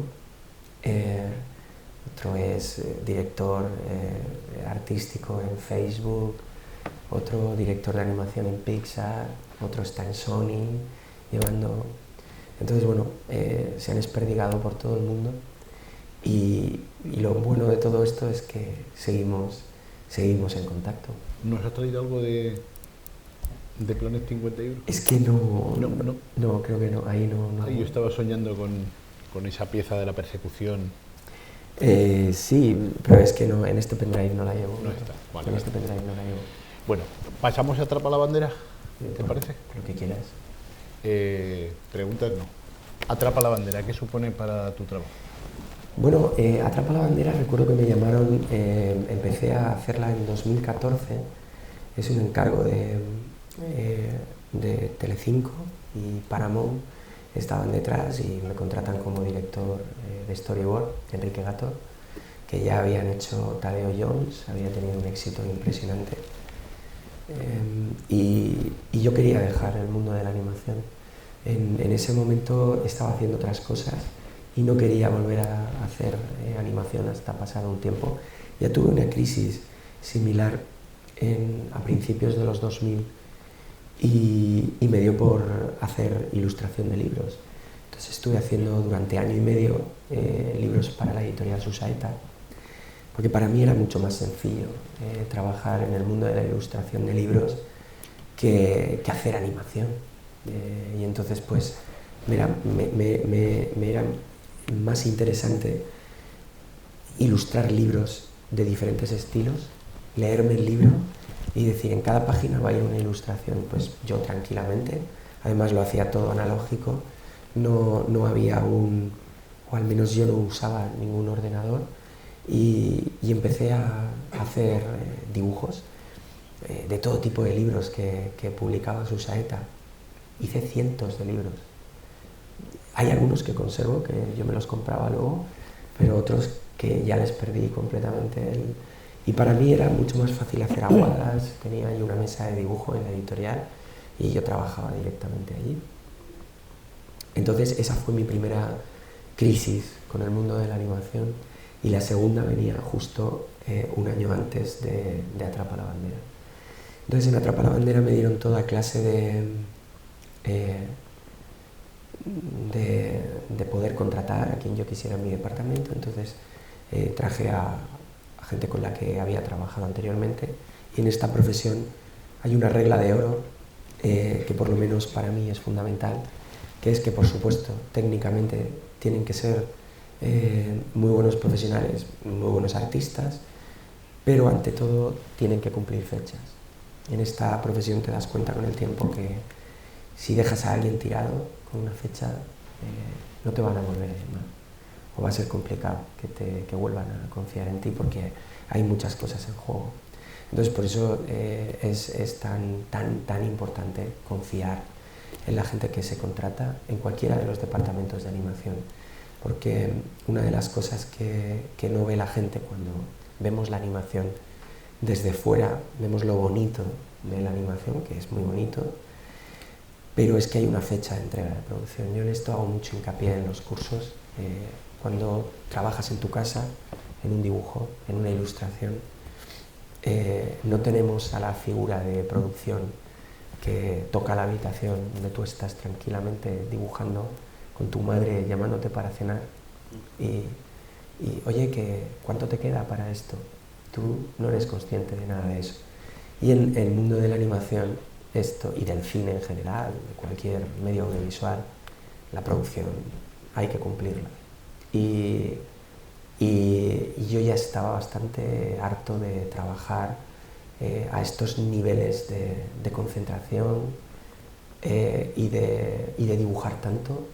otro es director artístico en Facebook, otro director de animación en Pixar, otro está en Sony, llevando... Entonces, bueno, se han desperdigado por todo el mundo, y lo bueno de todo esto es que seguimos en contacto. ¿Nos ha traído algo de Planet 51? Es que no, creo que no, ahí no. Yo estaba soñando con esa pieza de la persecución. Sí, pero es que no, en este pendrive no la llevo. No está, vale. En este pendrive no la llevo. Bueno, pasamos a Atrapa la bandera, ¿te parece? Lo que quieras. Preguntas no. Atrapa la bandera, ¿qué supone para tu trabajo? Bueno, Atrapa la bandera, recuerdo que me llamaron, empecé a hacerla en 2014, es un encargo de Telecinco y Paramount, estaban detrás y me contratan como director de storyboard, Enrique Gato, que ya habían hecho Tadeo Jones, había tenido un éxito impresionante, y yo quería dejar el mundo de la animación. En ese momento estaba haciendo otras cosas y no quería volver a hacer animación hasta pasado un tiempo. Ya tuve una crisis similar a principios de los 2000 y me dio por hacer ilustración de libros. Entonces estuve haciendo durante año y medio libros para la editorial Susaeta, porque para mí era mucho más sencillo trabajar en el mundo de la ilustración de libros que hacer animación. Y entonces pues me era más interesante ilustrar libros de diferentes estilos, leerme el libro y decir, en cada página va a ir una ilustración, pues yo tranquilamente. Además lo hacía todo analógico, no había o al menos yo no usaba ningún ordenador, y empecé a hacer dibujos de todo tipo de libros que publicaba Susaeta. Hice cientos de libros. Hay algunos que conservo, que yo me los compraba luego, pero otros que ya les perdí completamente. Y para mí era mucho más fácil hacer aguadas, tenía ahí una mesa de dibujo en la editorial y yo trabajaba directamente allí. Entonces esa fue mi primera crisis con el mundo de la animación, y la segunda venía justo un año antes de Atrapa la Bandera. Entonces en Atrapa la Bandera me dieron toda clase de poder contratar a quien yo quisiera en mi departamento. Entonces traje a gente con la que había trabajado anteriormente, y en esta profesión hay una regla de oro que por lo menos para mí es fundamental, que es que por supuesto técnicamente tienen que ser muy buenos profesionales, muy buenos artistas, pero ante todo tienen que cumplir fechas. En esta profesión te das cuenta con el tiempo que si dejas a alguien tirado con una fecha, no te van a volver a llamar, o va a ser complicado que vuelvan a confiar en ti, porque hay muchas cosas en juego. Entonces por eso es tan importante confiar en la gente que se contrata en cualquiera de los departamentos de animación, porque una de las cosas que no ve la gente cuando vemos la animación desde fuera, vemos lo bonito de la animación, que es muy bonito, pero es que hay una fecha de entrega de producción. Yo en esto hago mucho hincapié en los cursos. Cuando trabajas en tu casa, en un dibujo, en una ilustración, no tenemos a la figura de producción que toca la habitación donde tú estás tranquilamente dibujando con tu madre llamándote para cenar y oye, ¿cuánto te queda para esto? Tú no eres consciente de nada de eso. Y en el mundo de la animación, esto, y del cine en general, de cualquier medio audiovisual, la producción hay que cumplirla. Y yo ya estaba bastante harto de trabajar a estos niveles de concentración y de dibujar tanto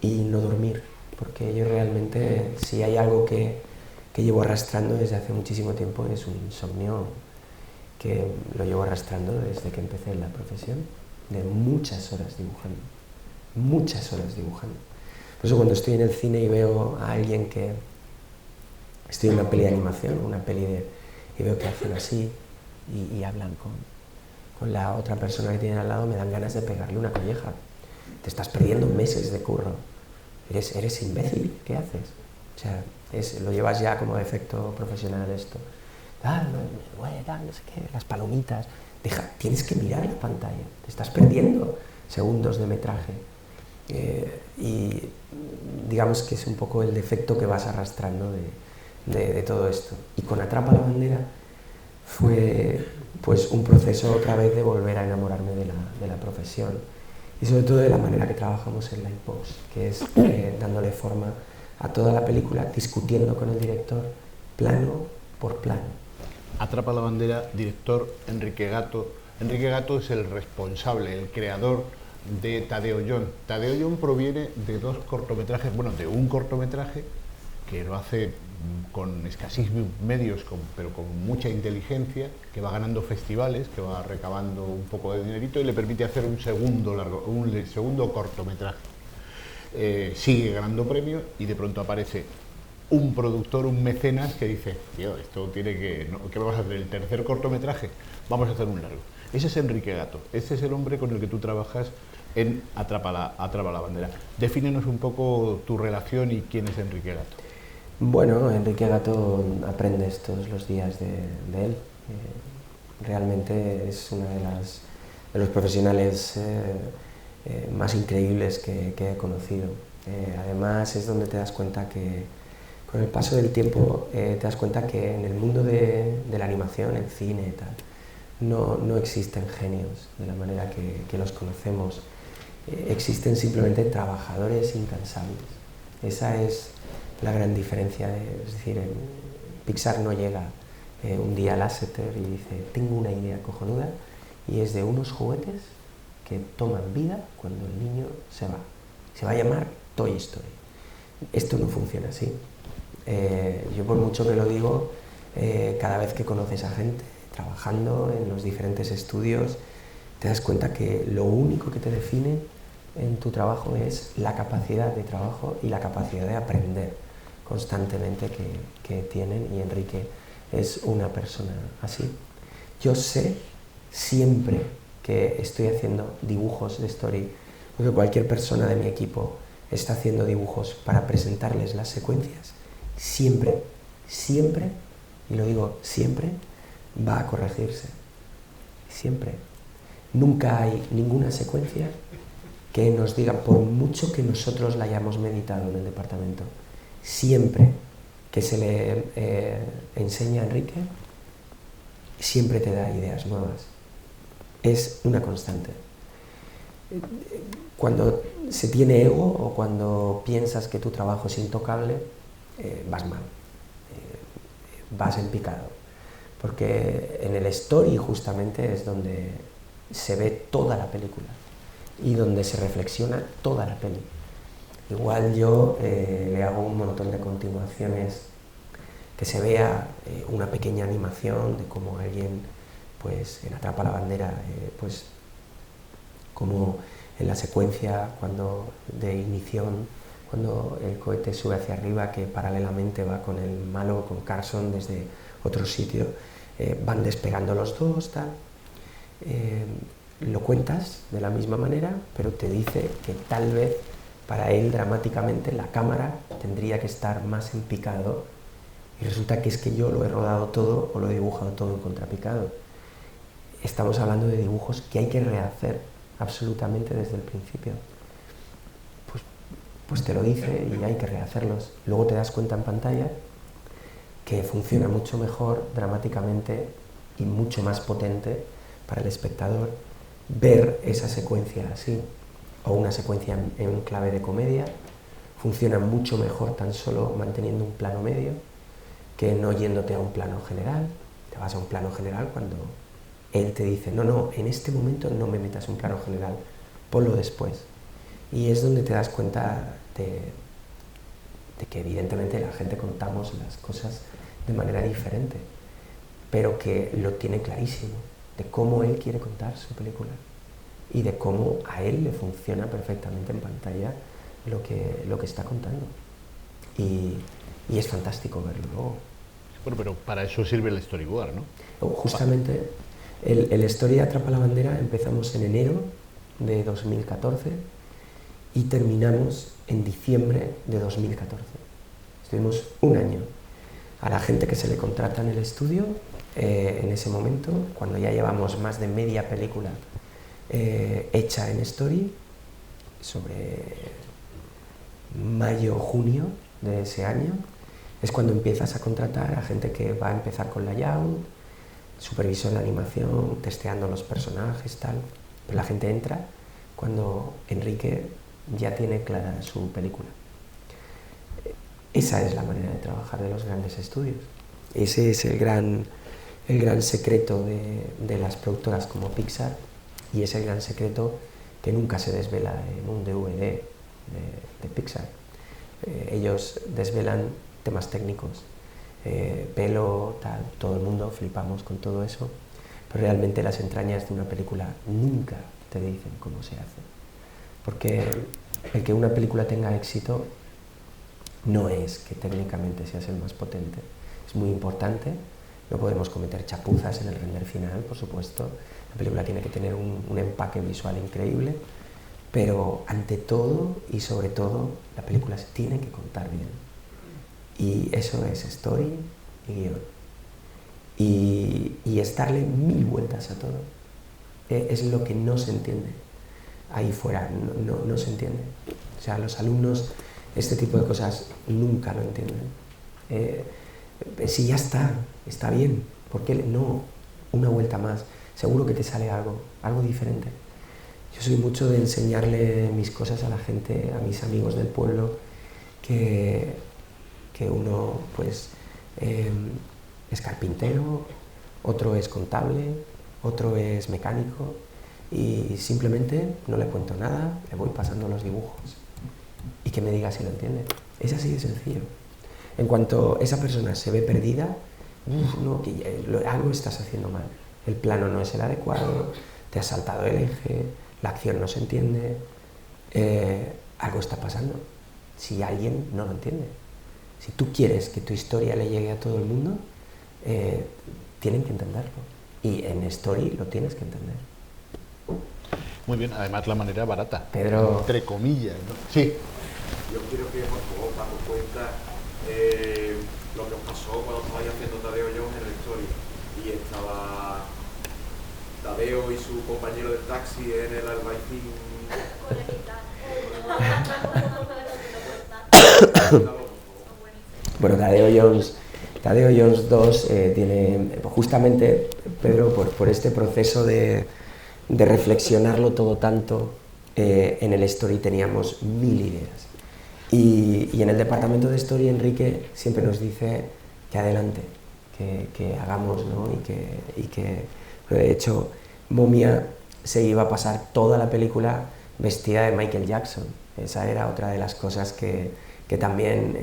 y no dormir, porque yo realmente, si hay algo que llevo arrastrando desde hace muchísimo tiempo, es un insomnio que lo llevo arrastrando desde que empecé en la profesión, de muchas horas dibujando, muchas horas dibujando. Por eso cuando estoy en el cine y veo a alguien que estoy en una peli de animación, y veo que hacen así y hablan con la otra persona que tienen al lado, me dan ganas de pegarle una colleja. Te estás perdiendo meses de curro. Eres imbécil, ¿qué haces? O sea, lo llevas ya como defecto profesional esto. No sé qué, las palomitas. Tienes que mirar la pantalla, te estás perdiendo segundos de metraje. Y digamos que es un poco el defecto que vas arrastrando de todo esto. Y con Atrapa la Bandera fue pues un proceso otra vez de volver a enamorarme de la profesión y sobre todo de la manera que trabajamos en Light Post, que es dándole forma a toda la película, discutiendo con el director plano por plano. Atrapa la Bandera, director Enrique Gato. Enrique Gato es el responsable, el creador de Tadeo Jon. Tadeo Jon proviene de dos cortometrajes, bueno, de un cortometraje que lo hace con escasísimos medios, pero con mucha inteligencia, que va ganando festivales, que va recabando un poco de dinerito y le permite hacer un segundo cortometraje. Sigue ganando premios y de pronto aparece un productor, un mecenas que dice, tío, esto tiene que... ¿Qué vamos a hacer? ¿El tercer cortometraje? Vamos a hacer un largo. Ese es Enrique Gato. Este es el hombre con el que tú trabajas en Atrapa la Bandera. Defínenos un poco tu relación y quién es Enrique Gato. Bueno, Enrique Gato aprendes todos los días de él. Realmente es uno de los profesionales más increíbles que he conocido. Además es donde te das cuenta que con el paso del tiempo te das cuenta que en el mundo de la animación, el cine y tal, no existen genios de la manera que los conocemos. Existen simplemente trabajadores incansables. Esa es la gran diferencia. Es decir, Pixar no llega un día a Lasseter y dice, tengo una idea cojonuda, y es de unos juguetes que toman vida cuando el niño se va. Se va a llamar Toy Story. Esto no funciona así. Yo por mucho que lo digo, cada vez que conoces a gente trabajando en los diferentes estudios, te das cuenta que lo único que te define en tu trabajo es la capacidad de trabajo y la capacidad de aprender constantemente que tienen, y Enrique es una persona así. Yo sé siempre que estoy haciendo dibujos de story, porque cualquier persona de mi equipo está haciendo dibujos para presentarles las secuencias, siempre y lo digo siempre, va a corregirse. Siempre. Nunca hay ninguna secuencia que nos diga, por mucho que nosotros la hayamos meditado en el departamento, siempre que se le enseña a Enrique, siempre te da ideas nuevas. Es una constante. Cuando se tiene ego o cuando piensas que tu trabajo es intocable, vas mal, vas en picado. Porque en el story justamente es donde se ve toda la película y donde se reflexiona toda la peli. Igual yo le hago un montón de continuaciones, que se vea una pequeña animación de cómo alguien, pues en Atrapa la bandera, pues como en la secuencia de inición, cuando el cohete sube hacia arriba, que paralelamente va con el malo, con Carson desde otro sitio, van despegando los dos, tal. Lo cuentas de la misma manera, pero te dice que tal vez para él dramáticamente la cámara tendría que estar más en picado, y resulta que es que yo lo he rodado todo o lo he dibujado todo en contrapicado. Estamos hablando de dibujos que hay que rehacer absolutamente desde el principio. Pues te lo dice y hay que rehacerlos. Luego te das cuenta en pantalla que funciona mucho mejor dramáticamente y mucho más potente para el espectador ver esa secuencia así, o una secuencia en clave de comedia. Funciona mucho mejor tan solo manteniendo un plano medio que no yéndote a un plano general. Te vas a un plano general cuando él te dice, no, en este momento no me metas un plano general, ponlo después. Y es donde te das cuenta de que evidentemente la gente contamos las cosas de manera diferente, pero que lo tiene clarísimo, de cómo él quiere contar su película y de cómo a él le funciona perfectamente en pantalla lo que está contando. Y es fantástico verlo luego. Bueno, pero para eso sirve el storyboard, ¿no? Justamente el story de Atrapa la bandera empezamos en enero de 2014 y terminamos en diciembre de 2014. Estuvimos un año. A la gente que se le contrata en el estudio, en ese momento, cuando ya llevamos más de media película hecha en story, sobre mayo o junio de ese año, es cuando empiezas a contratar a gente que va a empezar con layout, supervisión de animación, testeando los personajes, tal. Pero la gente entra cuando Enrique ya tiene clara su película. Esa es la manera de trabajar de los grandes estudios. Ese es el gran secreto de las productoras como Pixar, y es el gran secreto que nunca se desvela en un DVD de Pixar. Ellos desvelan temas técnicos, pelo, tal, todo el mundo flipamos con todo eso, pero realmente las entrañas de una película nunca te dicen cómo se hace. Porque el que una película tenga éxito no es que técnicamente seas el más potente, es muy importante, no podemos cometer chapuzas en el render final, por supuesto, la película tiene que tener un empaque visual increíble, pero ante todo y sobre todo la película se tiene que contar bien, y eso es story y guión, y es darle 1000 vueltas a todo. Es lo que no se entiende ahí fuera, no se entiende. O sea, los alumnos este tipo de cosas nunca lo entienden. Si ya está bien, ¿por qué no una vuelta más? Seguro que te sale algo diferente. Yo soy mucho de enseñarle mis cosas a la gente, a mis amigos del pueblo, que uno pues es carpintero, otro es contable, otro es mecánico, y simplemente no le cuento nada, le voy pasando los dibujos y que me diga si lo entiende. Es así de sencillo. En cuanto esa persona se ve perdida, algo estás haciendo mal. El plano no es el adecuado, te has saltado el eje, la acción no se entiende, algo está pasando. Si alguien no lo entiende. Si tú quieres que tu historia le llegue a todo el mundo, tienen que entenderlo. Y en story lo tienes que entender. Muy bien, además la manera barata. Pedro. Entre comillas, ¿no? Sí. Yo quiero que, por favor, Paco, cuenta lo que os pasó cuando estabais haciendo Tadeo Jones en el Story y estaba Tadeo y su compañero de taxi en el Albaicín. Bueno, Tadeo Jones 2 tiene justamente, Pedro, por este proceso de reflexionarlo todo tanto, en el Story teníamos 1000 ideas. Y en el departamento de Story Enrique siempre nos dice que adelante, que hagamos, ¿no? y que de hecho Momia se iba a pasar toda la película vestida de Michael Jackson. Esa era otra de las cosas que también,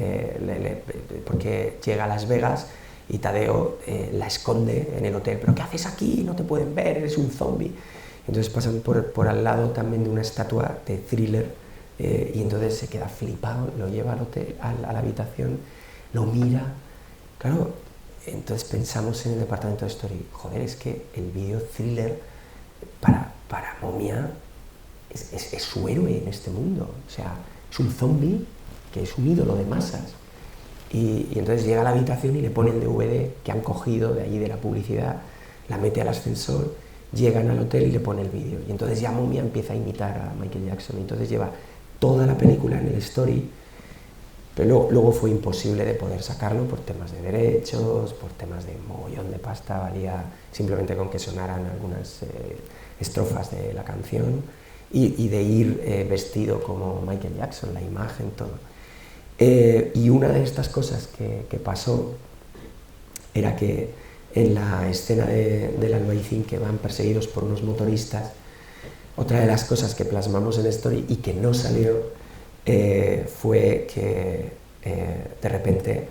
porque llega a Las Vegas y Tadeo la esconde en el hotel. ¿Pero qué haces aquí? No te pueden ver, eres un zombie. Entonces pasan por al lado también de una estatua de Thriller, y entonces se queda flipado, lo lleva al hotel, a la habitación, lo mira. Claro, entonces pensamos en el departamento de Story, joder, es que el vídeo Thriller para Momia es su héroe en este mundo. O sea, es un zombie que es un ídolo de masas. Y entonces llega a la habitación y le pone el DVD que han cogido de allí de la publicidad, la mete al ascensor, llegan al hotel y le pone el vídeo. Y entonces ya Momia empieza a imitar a Michael Jackson. Y entonces lleva toda la película en el Story, pero luego fue imposible de poder sacarlo por temas de derechos, por temas de mogollón de pasta, valía simplemente con que sonaran algunas estrofas de la canción y de ir vestido como Michael Jackson, la imagen, todo. Y una de estas cosas que pasó era que en la escena del Albaicín, que van perseguidos por unos motoristas, otra de las cosas que plasmamos en Story y que no salió fue que de repente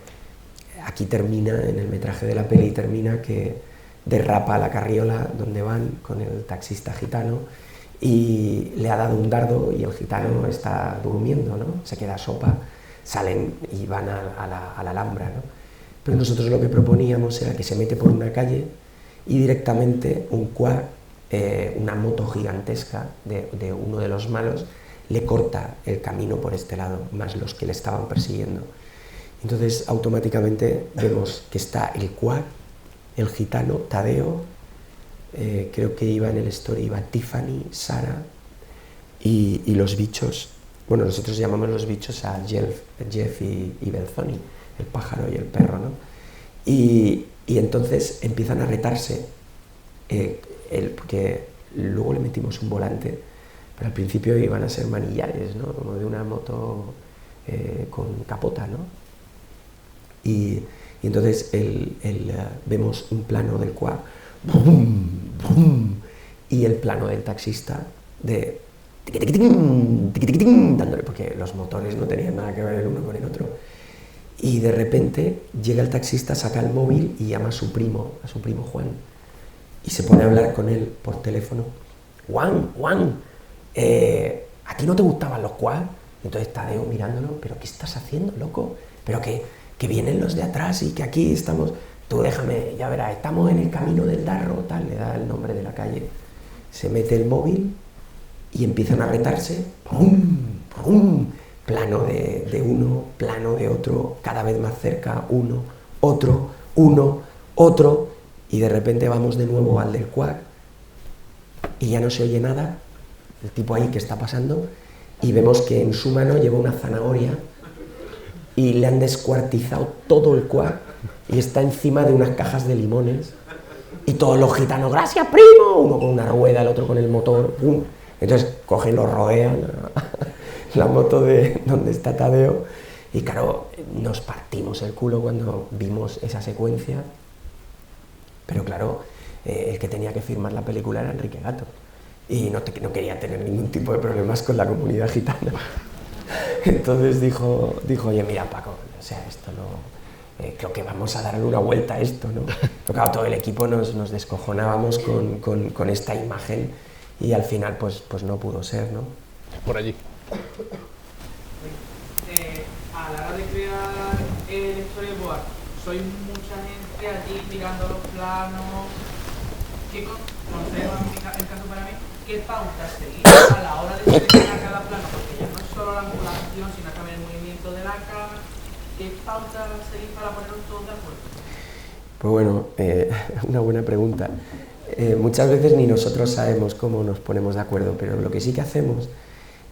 aquí termina, en el metraje de la peli termina que derrapa la carriola donde van con el taxista gitano y le ha dado un dardo y el gitano está durmiendo, ¿no? Se queda sopa, salen y van a la Alhambra, ¿no? Pero nosotros lo que proponíamos era que se mete por una calle y directamente un quad, una moto gigantesca de uno de los malos, le corta el camino por este lado, más los que le estaban persiguiendo. Entonces automáticamente vemos que está el quad, el gitano, Tadeo, creo que iba en el Story, iba Tiffany, Sara y los bichos. Bueno, nosotros llamamos los bichos a Jeff y Belzoni, el pájaro y el perro, ¿no? Y entonces empiezan a retarse, porque luego le metimos un volante, pero al principio iban a ser manillares, ¿no? Como de una moto con capota, ¿no? Y entonces vemos un plano del quad, ¡bum! ¡Bum! Y el plano del taxista de dándole, porque los motores no tenían nada que ver el uno con el otro. Y de repente llega el taxista, saca el móvil y llama a su primo Juan, y se pone a hablar con él por teléfono. Juan, ¿a ti no te gustaban los quad? Entonces Tadeo mirándolo, ¿pero qué estás haciendo, loco? Pero que vienen los de atrás y que aquí estamos... Tú déjame, ya verás, estamos en el camino del Darro, tal, le da el nombre de la calle. Se mete el móvil y empiezan a retarse. ¡Pum! ¡Pum! Plano de uno, plano de otro, cada vez más cerca, uno, otro, y de repente vamos de nuevo al del quad y ya no se oye nada, el tipo ahí que está pasando, y vemos que en su mano lleva una zanahoria y le han descuartizado todo el quad y está encima de unas cajas de limones y todos los gitanos, gracias primo, uno con una rueda, el otro con el motor, ¡pum! Entonces cogen, lo rodean la moto de donde está Tadeo, y claro, nos partimos el culo cuando vimos esa secuencia, pero claro, el que tenía que firmar la película era Enrique Gato, y no quería tener ningún tipo de problemas con la comunidad gitana. Entonces dijo, oye, mira Paco, o sea, esto no, creo que vamos a darle una vuelta a esto, ¿no? Pero claro, todo el equipo nos descojonábamos con esta imagen, y al final pues no pudo ser, ¿no? Por allí. A la hora de crear el storyboard, soy mucha gente allí mirando los planos. ¿Qué consejo en caso para mí? ¿Qué pautas seguir a la hora de seleccionar cada plano? Porque ya no es solo la angulación, sino también el movimiento de la cámara. ¿qué pauta seguís para poneros todos de acuerdo? Pues bueno, una buena pregunta. Muchas veces ni nosotros sabemos cómo nos ponemos de acuerdo, pero lo que sí que hacemos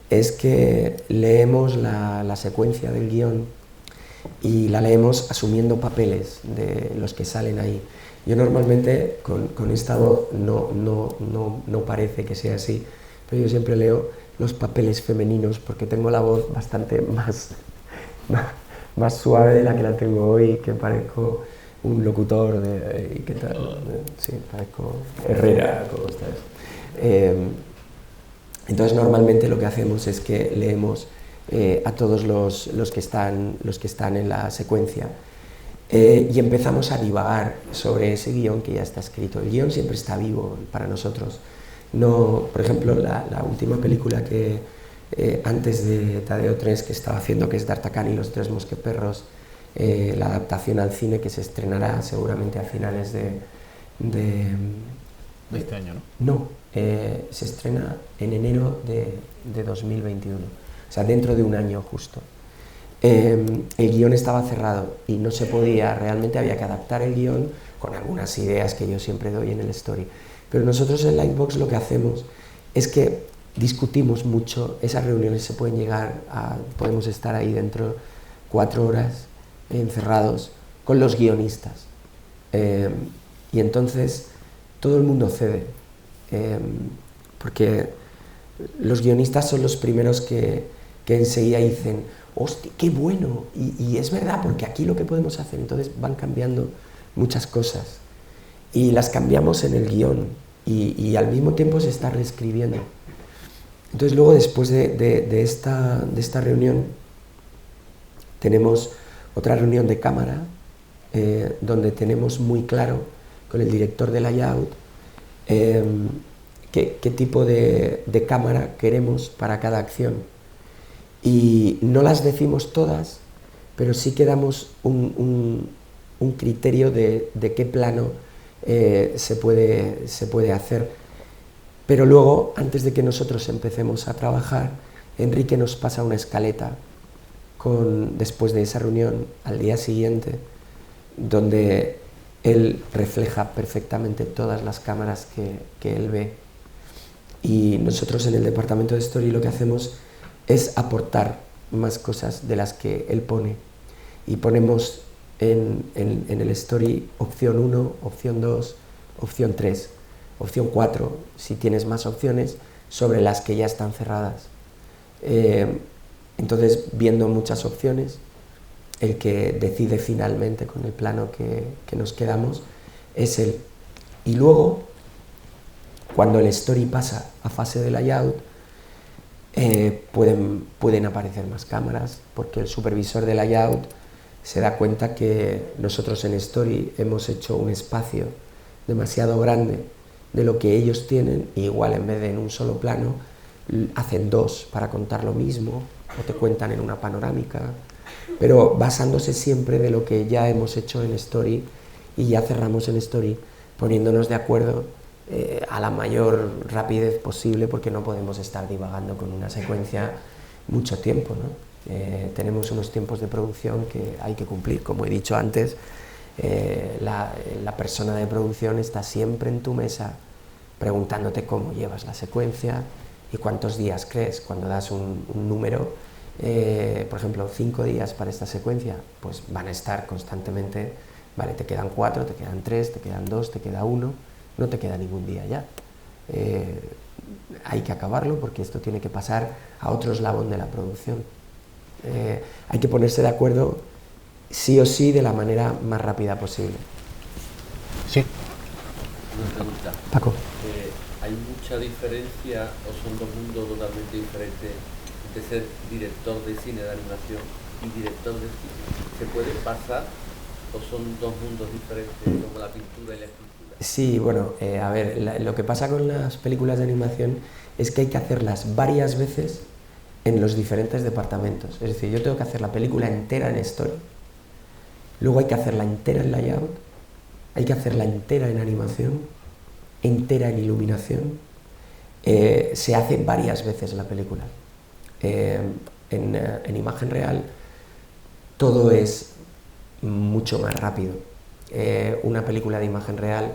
es que leemos la secuencia del guión y la leemos asumiendo papeles de los que salen ahí. Yo normalmente con esta voz no parece que sea así, pero yo siempre leo los papeles femeninos porque tengo la voz bastante más suave de la que la tengo hoy, que parezco un locutor de... ¿qué tal? Sí, parezco Herrera, ¿cómo estás? Entonces normalmente lo que hacemos es que leemos a todos los que están en la secuencia y empezamos a divagar sobre ese guión que ya está escrito. El guión siempre está vivo para nosotros. No, por ejemplo, la última película que antes de Tadeo 3 que estaba haciendo, que es D'Artagnan y los tres mosqueperros, la adaptación al cine que se estrenará seguramente a finales de este año, ¿no? No, se estrena en enero de 2021, o sea, dentro de un año justo. El guión estaba cerrado y no se podía, realmente había que adaptar el guión con algunas ideas que yo siempre doy en el story. Pero nosotros en Lightbox lo que hacemos es que discutimos mucho, esas reuniones se pueden llegar a, podemos estar ahí dentro 4 horas encerrados con los guionistas. Y entonces todo el mundo cede, porque los guionistas son los primeros que enseguida dicen, hostia, qué bueno, y es verdad, porque aquí lo que podemos hacer, entonces van cambiando muchas cosas, y las cambiamos en el guión, y al mismo tiempo se está reescribiendo. Entonces luego, después de esta reunión, tenemos otra reunión de cámara, donde tenemos muy claro, con el director de layout, qué tipo de cámara queremos para cada acción. Y no las decimos todas, pero sí que damos un criterio de qué plano se puede hacer. Pero luego, antes de que nosotros empecemos a trabajar, Enrique nos pasa una escaleta después de esa reunión, al día siguiente, donde él refleja perfectamente todas las cámaras que él ve. Y nosotros en el departamento de Story lo que hacemos es aportar más cosas de las que él pone. Y ponemos en el Story opción 1, opción 2, opción 3, opción 4, si tienes más opciones, sobre las que ya están cerradas. Entonces, viendo muchas opciones, el que decide finalmente con el plano que nos quedamos es él. Y luego, cuando el story pasa a fase de layout, pueden aparecer más cámaras, porque el supervisor de layout se da cuenta que nosotros en story hemos hecho un espacio demasiado grande de lo que ellos tienen, y igual en vez de en un solo plano hacen 2 para contar lo mismo, o te cuentan en una panorámica, pero basándose siempre de lo que ya hemos hecho en story, y ya cerramos en story poniéndonos de acuerdo a la mayor rapidez posible, porque no podemos estar divagando con una secuencia mucho tiempo, ¿no? Tenemos unos tiempos de producción que hay que cumplir. Como he dicho antes, la persona de producción está siempre en tu mesa preguntándote cómo llevas la secuencia y cuántos días crees. Cuando das un número, por ejemplo, 5 días para esta secuencia, pues van a estar constantemente, vale, te quedan 4, te quedan 3, te quedan 2, te queda 1, no te queda ningún día ya. Hay que acabarlo porque esto tiene que pasar a otro eslabón de la producción. Hay que ponerse de acuerdo sí o sí de la manera más rápida posible. Sí. Una pregunta. Paco. ¿Hay mucha diferencia o son dos mundos totalmente diferentes de ser director de cine de animación y director de cine? ¿Se puede pasar o son dos mundos diferentes como la pintura y la escultura? Sí, bueno, a ver, lo que pasa con las películas de animación es que hay que hacerlas varias veces en los diferentes departamentos. Es decir, yo tengo que hacer la película entera en story, luego hay que hacerla entera en layout, hay que hacerla entera en animación, entera en iluminación. Se hace varias veces la película. En imagen real todo es mucho más rápido. Una película de imagen real,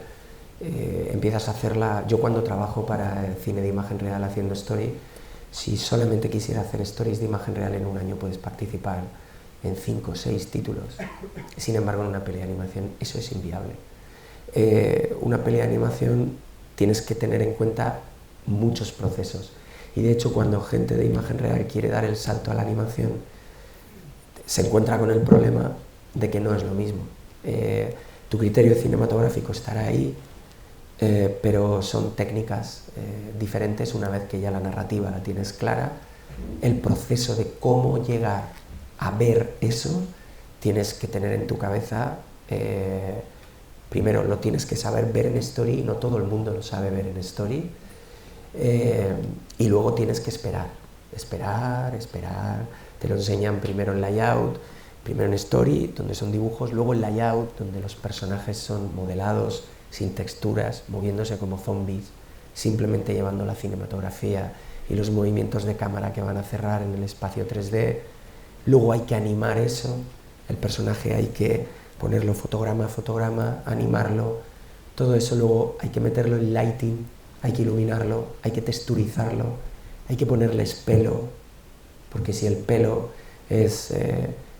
empiezas a hacerla. Yo cuando trabajo para el cine de imagen real haciendo story, si solamente quisiera hacer stories de imagen real en un año puedes participar en 5 o 6 títulos. Sin embargo, en una peli de animación eso es inviable. Una peli de animación tienes que tener en cuenta muchos procesos. Y de hecho, cuando gente de imagen real quiere dar el salto a la animación, se encuentra con el problema de que no es lo mismo. Tu criterio cinematográfico estará ahí, pero son técnicas diferentes. Una vez que ya la narrativa la tienes clara, el proceso de cómo llegar a ver eso, tienes que tener en tu cabeza, primero lo tienes que saber ver en story, no todo el mundo lo sabe ver en story, y luego tienes que esperar, te lo enseñan primero en layout, primero en story, donde son dibujos, luego en layout, donde los personajes son modelados, sin texturas, moviéndose como zombies, simplemente llevando la cinematografía y los movimientos de cámara que van a cerrar en el espacio 3D. Luego hay que animar eso, el personaje hay que ponerlo fotograma a fotograma, animarlo, todo eso luego hay que meterlo en lighting, hay que iluminarlo, hay que texturizarlo, hay que ponerles pelo, porque si el pelo es,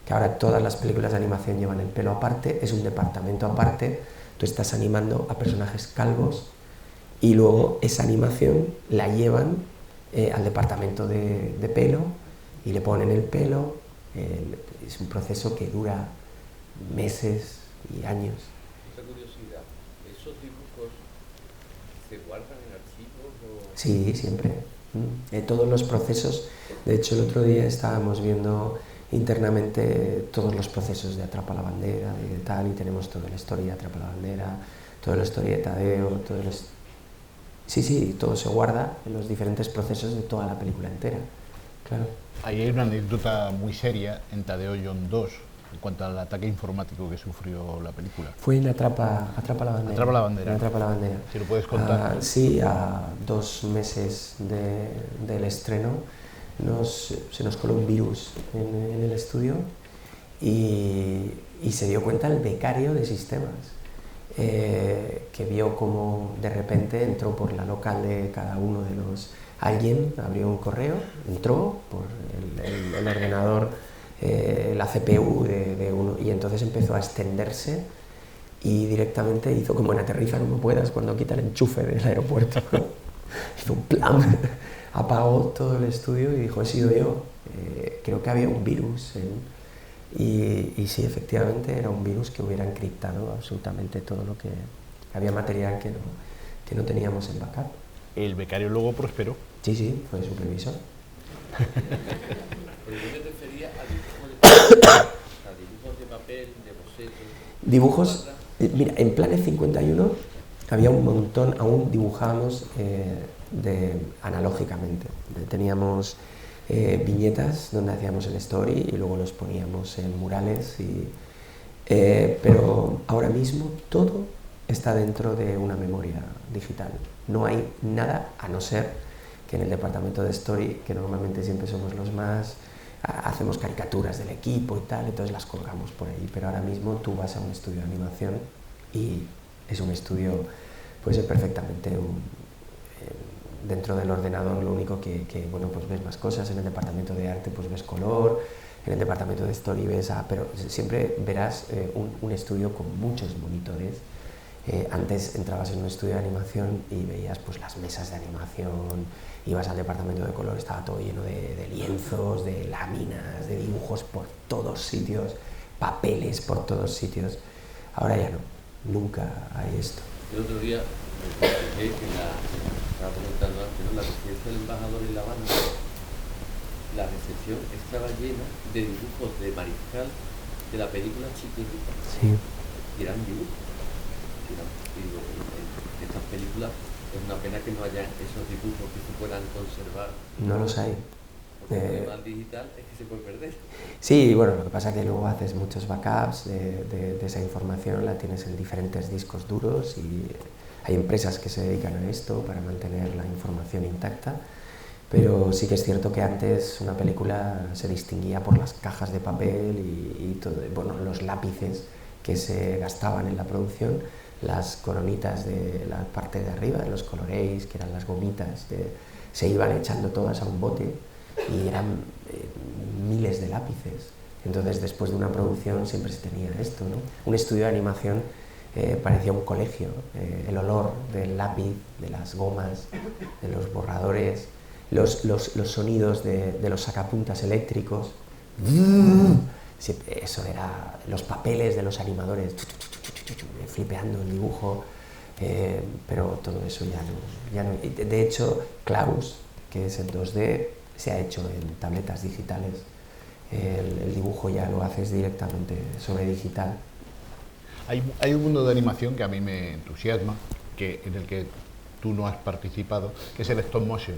que ahora todas las películas de animación llevan el pelo aparte, es un departamento aparte, tú estás animando a personajes calvos y luego esa animación la llevan al departamento de pelo y le ponen el pelo. Es un proceso que dura meses y años. Esa curiosidad, ¿esos dibujos se guardan en archivos o...? Sí, siempre. Todos los procesos, de hecho el otro día estábamos viendo internamente todos los procesos de Atrapa la Bandera, de tal, y tenemos toda la historia de Atrapa la Bandera, toda la historia de Tadeo, Sí, todo se guarda en los diferentes procesos de toda la película entera, claro. Ahí hay una anécdota muy seria en Tadeo John 2 en cuanto al ataque informático que sufrió la película. Fue en Atrapa la Bandera. Atrapa la Bandera. En Atrapa la Bandera. Si lo puedes contar. Sí, a 2 meses del estreno se nos coló un virus en el estudio y se dio cuenta el becario de sistemas, que vio como de repente entró por la local de cada uno de los... Alguien abrió un correo, entró por el ordenador, la CPU de uno, y entonces empezó a extenderse y directamente hizo como en Aterriza como puedas cuando quita el enchufe del aeropuerto. Hizo un plan, apagó todo el estudio y dijo, he sido yo, creo que había un virus. Y sí, efectivamente era un virus que hubiera encriptado absolutamente todo lo que... Había material que no teníamos en backup. El becario luego prosperó. Sí, fue supervisor. Pero yo me refería a dibujos de papel, de bocetos. Dibujos, mira, en Planet 51 había un montón, aún dibujábamos analógicamente. Teníamos viñetas donde hacíamos el story y luego los poníamos en murales. Pero ahora mismo todo está dentro de una memoria digital. No hay nada, a no ser que en el departamento de story, que normalmente siempre somos los más, hacemos caricaturas del equipo y tal, entonces las colgamos por ahí, pero ahora mismo tú vas a un estudio de animación y es un estudio, puede ser perfectamente dentro del ordenador, lo único que bueno, pues ves más cosas, en el departamento de arte pues ves color, en el departamento de story ves, pero siempre verás un estudio con muchos monitores. Antes entrabas en un estudio de animación y veías pues las mesas de animación, ibas al departamento de color, estaba todo lleno de lienzos, de láminas, de dibujos por todos sitios, papeles por todos sitios. Ahora ya no, nunca hay esto. El otro día me fijé que estaba comentando antes, ¿no? La residencia del embajador en La Habana, la recepción estaba llena de dibujos de Mariscal de la película Chiquitita. Sí. Y eran dibujos. En estas películas es una pena que no haya esos dibujos que se puedan conservar. No los hay. Porque el problema digital es que se puede perder. Sí, bueno, lo que pasa es que luego haces muchos backups de esa información, la tienes en diferentes discos duros y hay empresas que se dedican a esto para mantener la información intacta, Pero sí que es cierto que antes una película se distinguía por las cajas de papel y todo, bueno, los lápices que se gastaban en la producción, las coronitas de la parte de arriba, los coloreis, que eran las gomitas, se iban echando todas a un bote y eran miles de lápices. Entonces, después de una producción siempre se tenía esto, ¿no? Un estudio de animación parecía un colegio, el olor del lápiz, de las gomas, de los borradores, los sonidos de los sacapuntas eléctricos, eso era los papeles de los animadores, flipeando el dibujo, pero todo eso ya no. De hecho, Klaus, que es el 2D, se ha hecho en tabletas digitales. El dibujo ya lo haces directamente sobre digital. Hay un mundo de animación que a mí me entusiasma, en el que tú no has participado, que es el stop motion.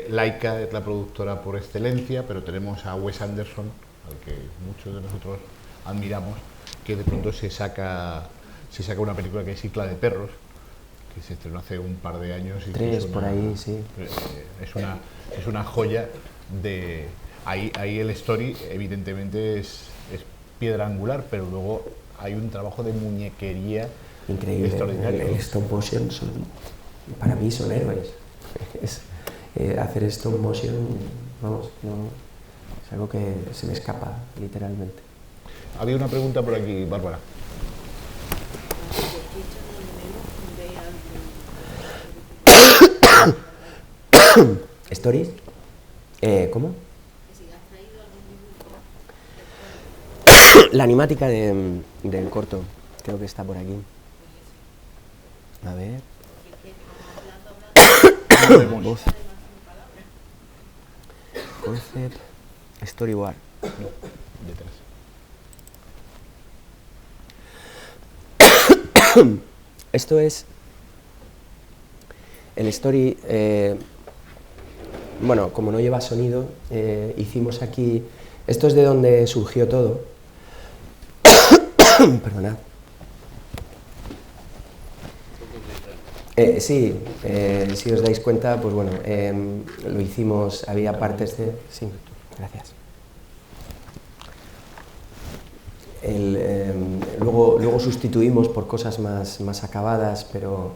Laika es la productora por excelencia, pero tenemos a Wes Anderson, al que muchos de nosotros admiramos, que de pronto se saca una película que es Isla de Perros, que se estrenó hace un par de años. Y 3 por ahí, sí. Es una joya de... Ahí el story evidentemente es piedra angular, pero luego hay un trabajo de muñequería increíble. Extraordinario. El stop motion para mí son héroes. Hacer stop motion, vamos, no, es algo que se me escapa literalmente. Había una pregunta por aquí, Bárbara. ¿Stories? ¿Cómo? La animática del corto, creo que está por aquí. A ver. Voz. Concept. Storyboard. No, detrás. Esto es el story. Bueno, como no lleva sonido, hicimos aquí. Esto es de donde surgió todo. Perdonad. Sí, si os dais cuenta, pues bueno, lo hicimos, había partes de... Sí, gracias. Luego sustituimos por cosas más acabadas, pero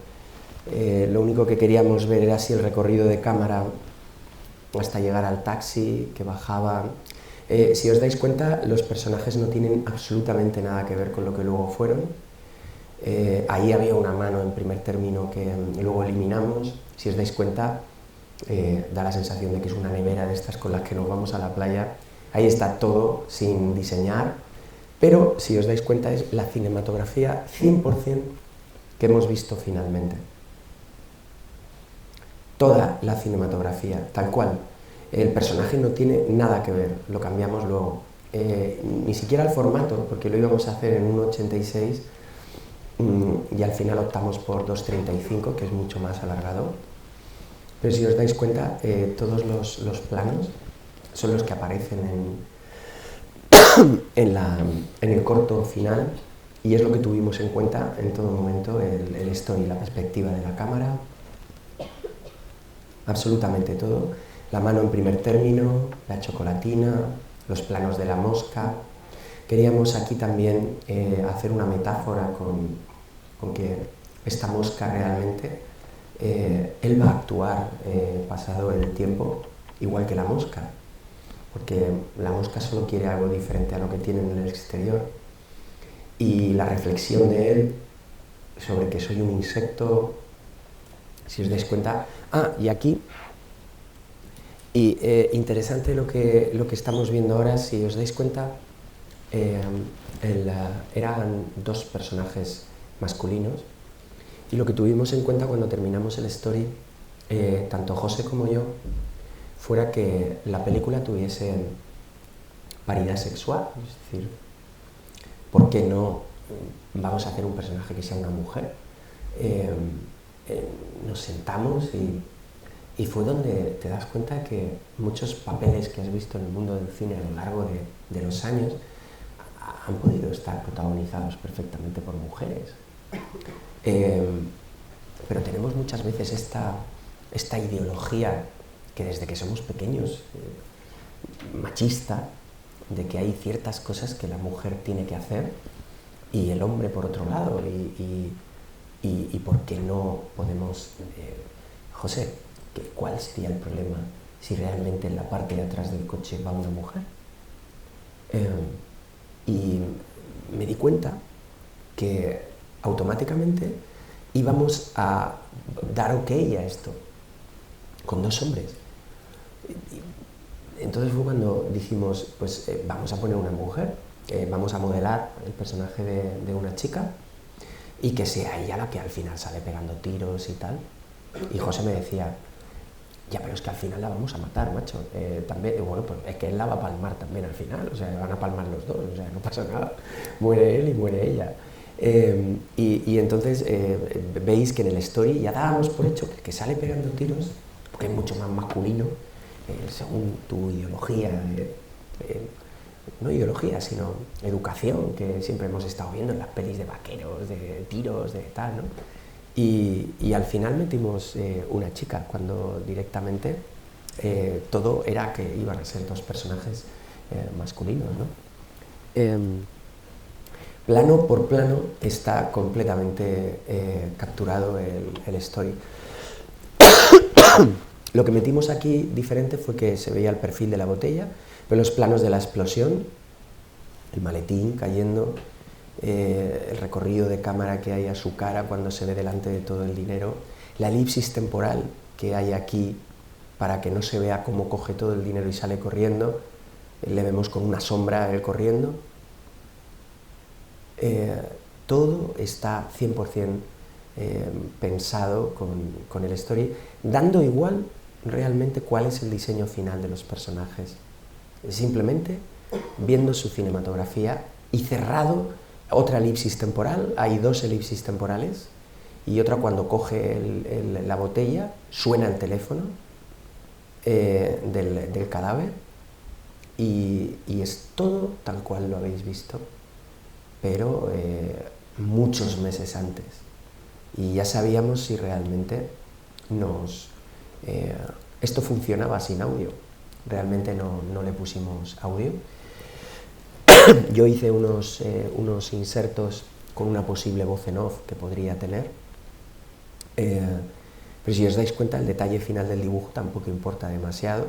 lo único que queríamos ver era si el recorrido de cámara hasta llegar al taxi, que bajaba... si os dais cuenta, los personajes no tienen absolutamente nada que ver con lo que luego fueron. Ahí había una mano en primer término que luego eliminamos. Si os dais cuenta, da la sensación de que es una nevera de estas con las que nos vamos a la playa. Ahí está todo sin diseñar, pero si os dais cuenta es la cinematografía 100% que hemos visto finalmente. Toda la cinematografía, tal cual. El personaje no tiene nada que ver, lo cambiamos luego. Ni siquiera el formato, porque lo íbamos a hacer en 1.86 y al final optamos por 2.35, que es mucho más alargado. Pero si os dais cuenta, todos los planos son los que aparecen en el corto final, y es lo que tuvimos en cuenta en todo momento, el story, la perspectiva de la cámara, absolutamente todo. La mano en primer término, la chocolatina, los planos de la mosca. Queríamos aquí también hacer una metáfora con que esta mosca realmente, él va a actuar pasado el tiempo igual que la mosca, porque la mosca solo quiere algo diferente a lo que tiene en el exterior. Y la reflexión de él sobre que soy un insecto, si os dais cuenta... y aquí... Y interesante lo que estamos viendo ahora, si os dais cuenta, eran dos personajes masculinos, y lo que tuvimos en cuenta cuando terminamos el story, tanto José como yo, fuera que la película tuviese paridad sexual, es decir, ¿por qué no vamos a hacer un personaje que sea una mujer? Nos sentamos y fue donde te das cuenta que muchos papeles que has visto en el mundo del cine a lo largo de los años han podido estar protagonizados perfectamente por mujeres. Pero tenemos muchas veces esta ideología que desde que somos pequeños, machista, de que hay ciertas cosas que la mujer tiene que hacer y el hombre por otro lado, y por qué no podemos... José, ¿cuál sería el problema si realmente en la parte de atrás del coche va una mujer? Y me di cuenta que automáticamente íbamos a dar ok a esto, con 2 hombres. Entonces fue cuando dijimos, pues vamos a poner una mujer, vamos a modelar el personaje de una chica y que sea ella la que al final sale pegando tiros y tal. Y José me decía, ya, pero es que al final la vamos a matar, macho. También, bueno, pues es que él la va a palmar también al final, o sea, van a palmar los dos, o sea, no pasa nada. Muere él y muere ella. Y entonces veis que en el story ya dábamos por hecho que el que sale pegando tiros, porque es mucho más masculino, según tu ideología, no ideología, sino educación, que siempre hemos estado viendo en las pelis de vaqueros, de tiros, de tal, ¿no? Y al final metimos una chica, cuando directamente todo era que iban a ser 2 personajes masculinos, ¿no? Plano por plano está completamente capturado el story. Lo que metimos aquí diferente fue que se veía el perfil de la botella, pero los planos de la explosión, el maletín cayendo, el recorrido de cámara que hay a su cara cuando se ve delante de todo el dinero, la elipsis temporal que hay aquí para que no se vea cómo coge todo el dinero y sale corriendo, le vemos con una sombra él corriendo. Todo está 100% pensado con el story, dando igual realmente cuál es el diseño final de los personajes, simplemente viendo su cinematografía y cerrado otra elipsis temporal. Hay 2 elipsis temporales y otra cuando coge la botella, suena el teléfono del cadáver y es todo tal cual lo habéis visto, pero muchos meses antes, y ya sabíamos si realmente esto funcionaba sin audio. Realmente no le pusimos audio. Yo hice unos insertos con una posible voz en off que podría tener, pero si os dais cuenta el detalle final del dibujo tampoco importa demasiado,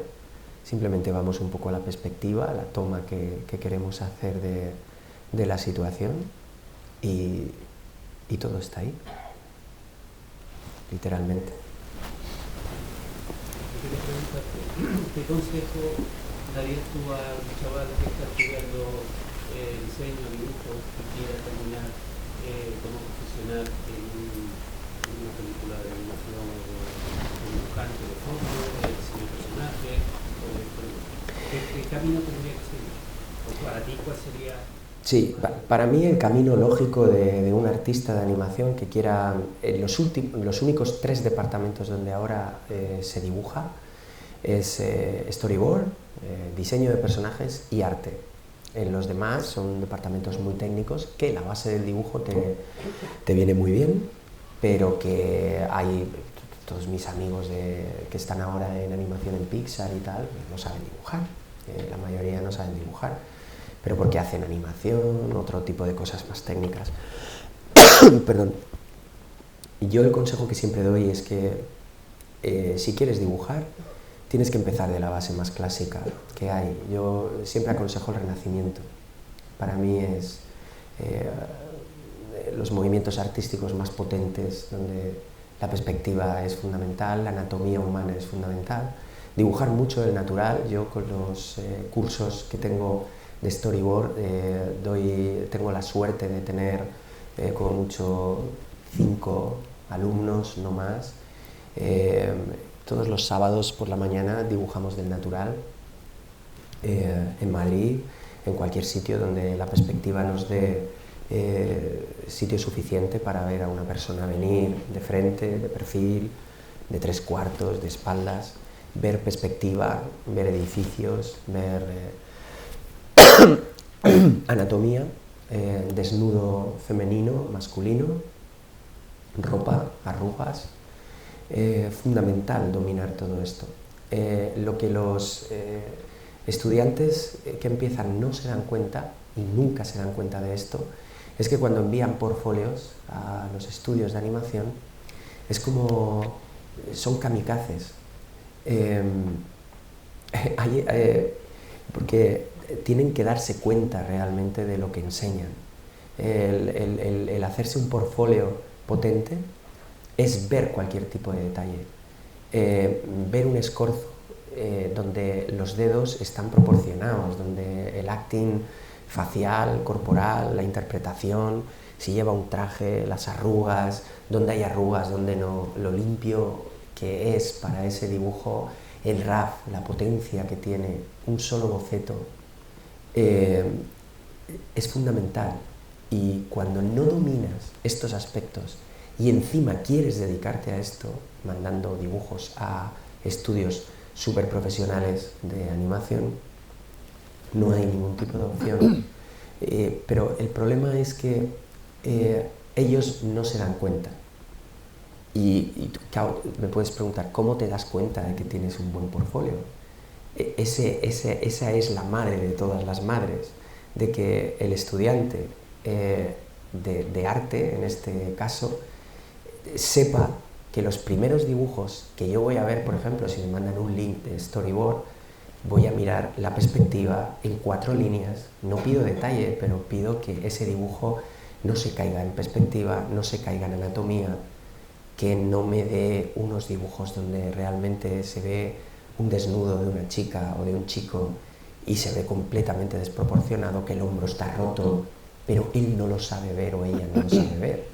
simplemente vamos un poco a la perspectiva, a la toma que queremos hacer de la situación y todo está ahí, literalmente. Quería preguntarte, ¿qué consejo darías tú a un chaval que está estudiando diseño, dibujo, que quiera terminar como profesional en una película de animación o de dibujante de fondo, de diseño de personajes? ¿Qué camino tendría que seguir? ¿O para ti cuál sería? Sí, para mí el camino lógico de un artista de animación que quiera, los únicos 3 departamentos donde ahora se dibuja es storyboard, diseño de personajes y arte. En los demás son departamentos muy técnicos que la base del dibujo te viene muy bien, pero que hay todos mis amigos que están ahora en animación en Pixar y tal, no saben dibujar, la mayoría no saben dibujar, pero porque hacen animación, otro tipo de cosas más técnicas. Perdón. Y yo el consejo que siempre doy es que si quieres dibujar, tienes que empezar de la base más clásica que hay. Yo siempre aconsejo el Renacimiento. Para mí es los movimientos artísticos más potentes, donde la perspectiva es fundamental, la anatomía humana es fundamental. Dibujar mucho el natural. Yo con los cursos que tengo de storyboard tengo la suerte de tener como mucho 5 alumnos, no más. Todos los sábados por la mañana dibujamos del natural en Madrid, en cualquier sitio donde la perspectiva nos dé sitio suficiente para ver a una persona venir de frente, de perfil, de 3/4, de espaldas, ver perspectiva, ver edificios, ver anatomía, desnudo femenino, masculino, ropa, arrugas. Fundamental dominar todo esto. lo que los estudiantes que empiezan no se dan cuenta, y nunca se dan cuenta de esto, es que cuando envían portfolios a los estudios de animación, es como son kamikazes. Porque tienen que darse cuenta realmente de lo que enseñan. El hacerse un portfolio potente es ver cualquier tipo de detalle, ver un escorzo donde los dedos están proporcionados, donde el acting facial, corporal, la interpretación, si lleva un traje, las arrugas, donde hay arrugas, donde no, lo limpio que es para ese dibujo, el RAF, la potencia que tiene un solo boceto, es fundamental. Y cuando no dominas estos aspectos y encima quieres dedicarte a esto, mandando dibujos a estudios súper profesionales de animación, no hay ningún tipo de opción. Pero el problema es que ellos no se dan cuenta. Y claro, me puedes preguntar, ¿cómo te das cuenta de que tienes un buen portfolio? Esa es la madre de todas las madres, de que el estudiante de arte, en este caso, sepa que los primeros dibujos que yo voy a ver, por ejemplo, si me mandan un link de storyboard, voy a mirar la perspectiva en 4 líneas. No pido detalle, pero pido que ese dibujo no se caiga en perspectiva, no se caiga en anatomía, que no me dé unos dibujos donde realmente se ve un desnudo de una chica o de un chico y se ve completamente desproporcionado, que el hombro está roto, pero él no lo sabe ver o ella no lo sabe ver.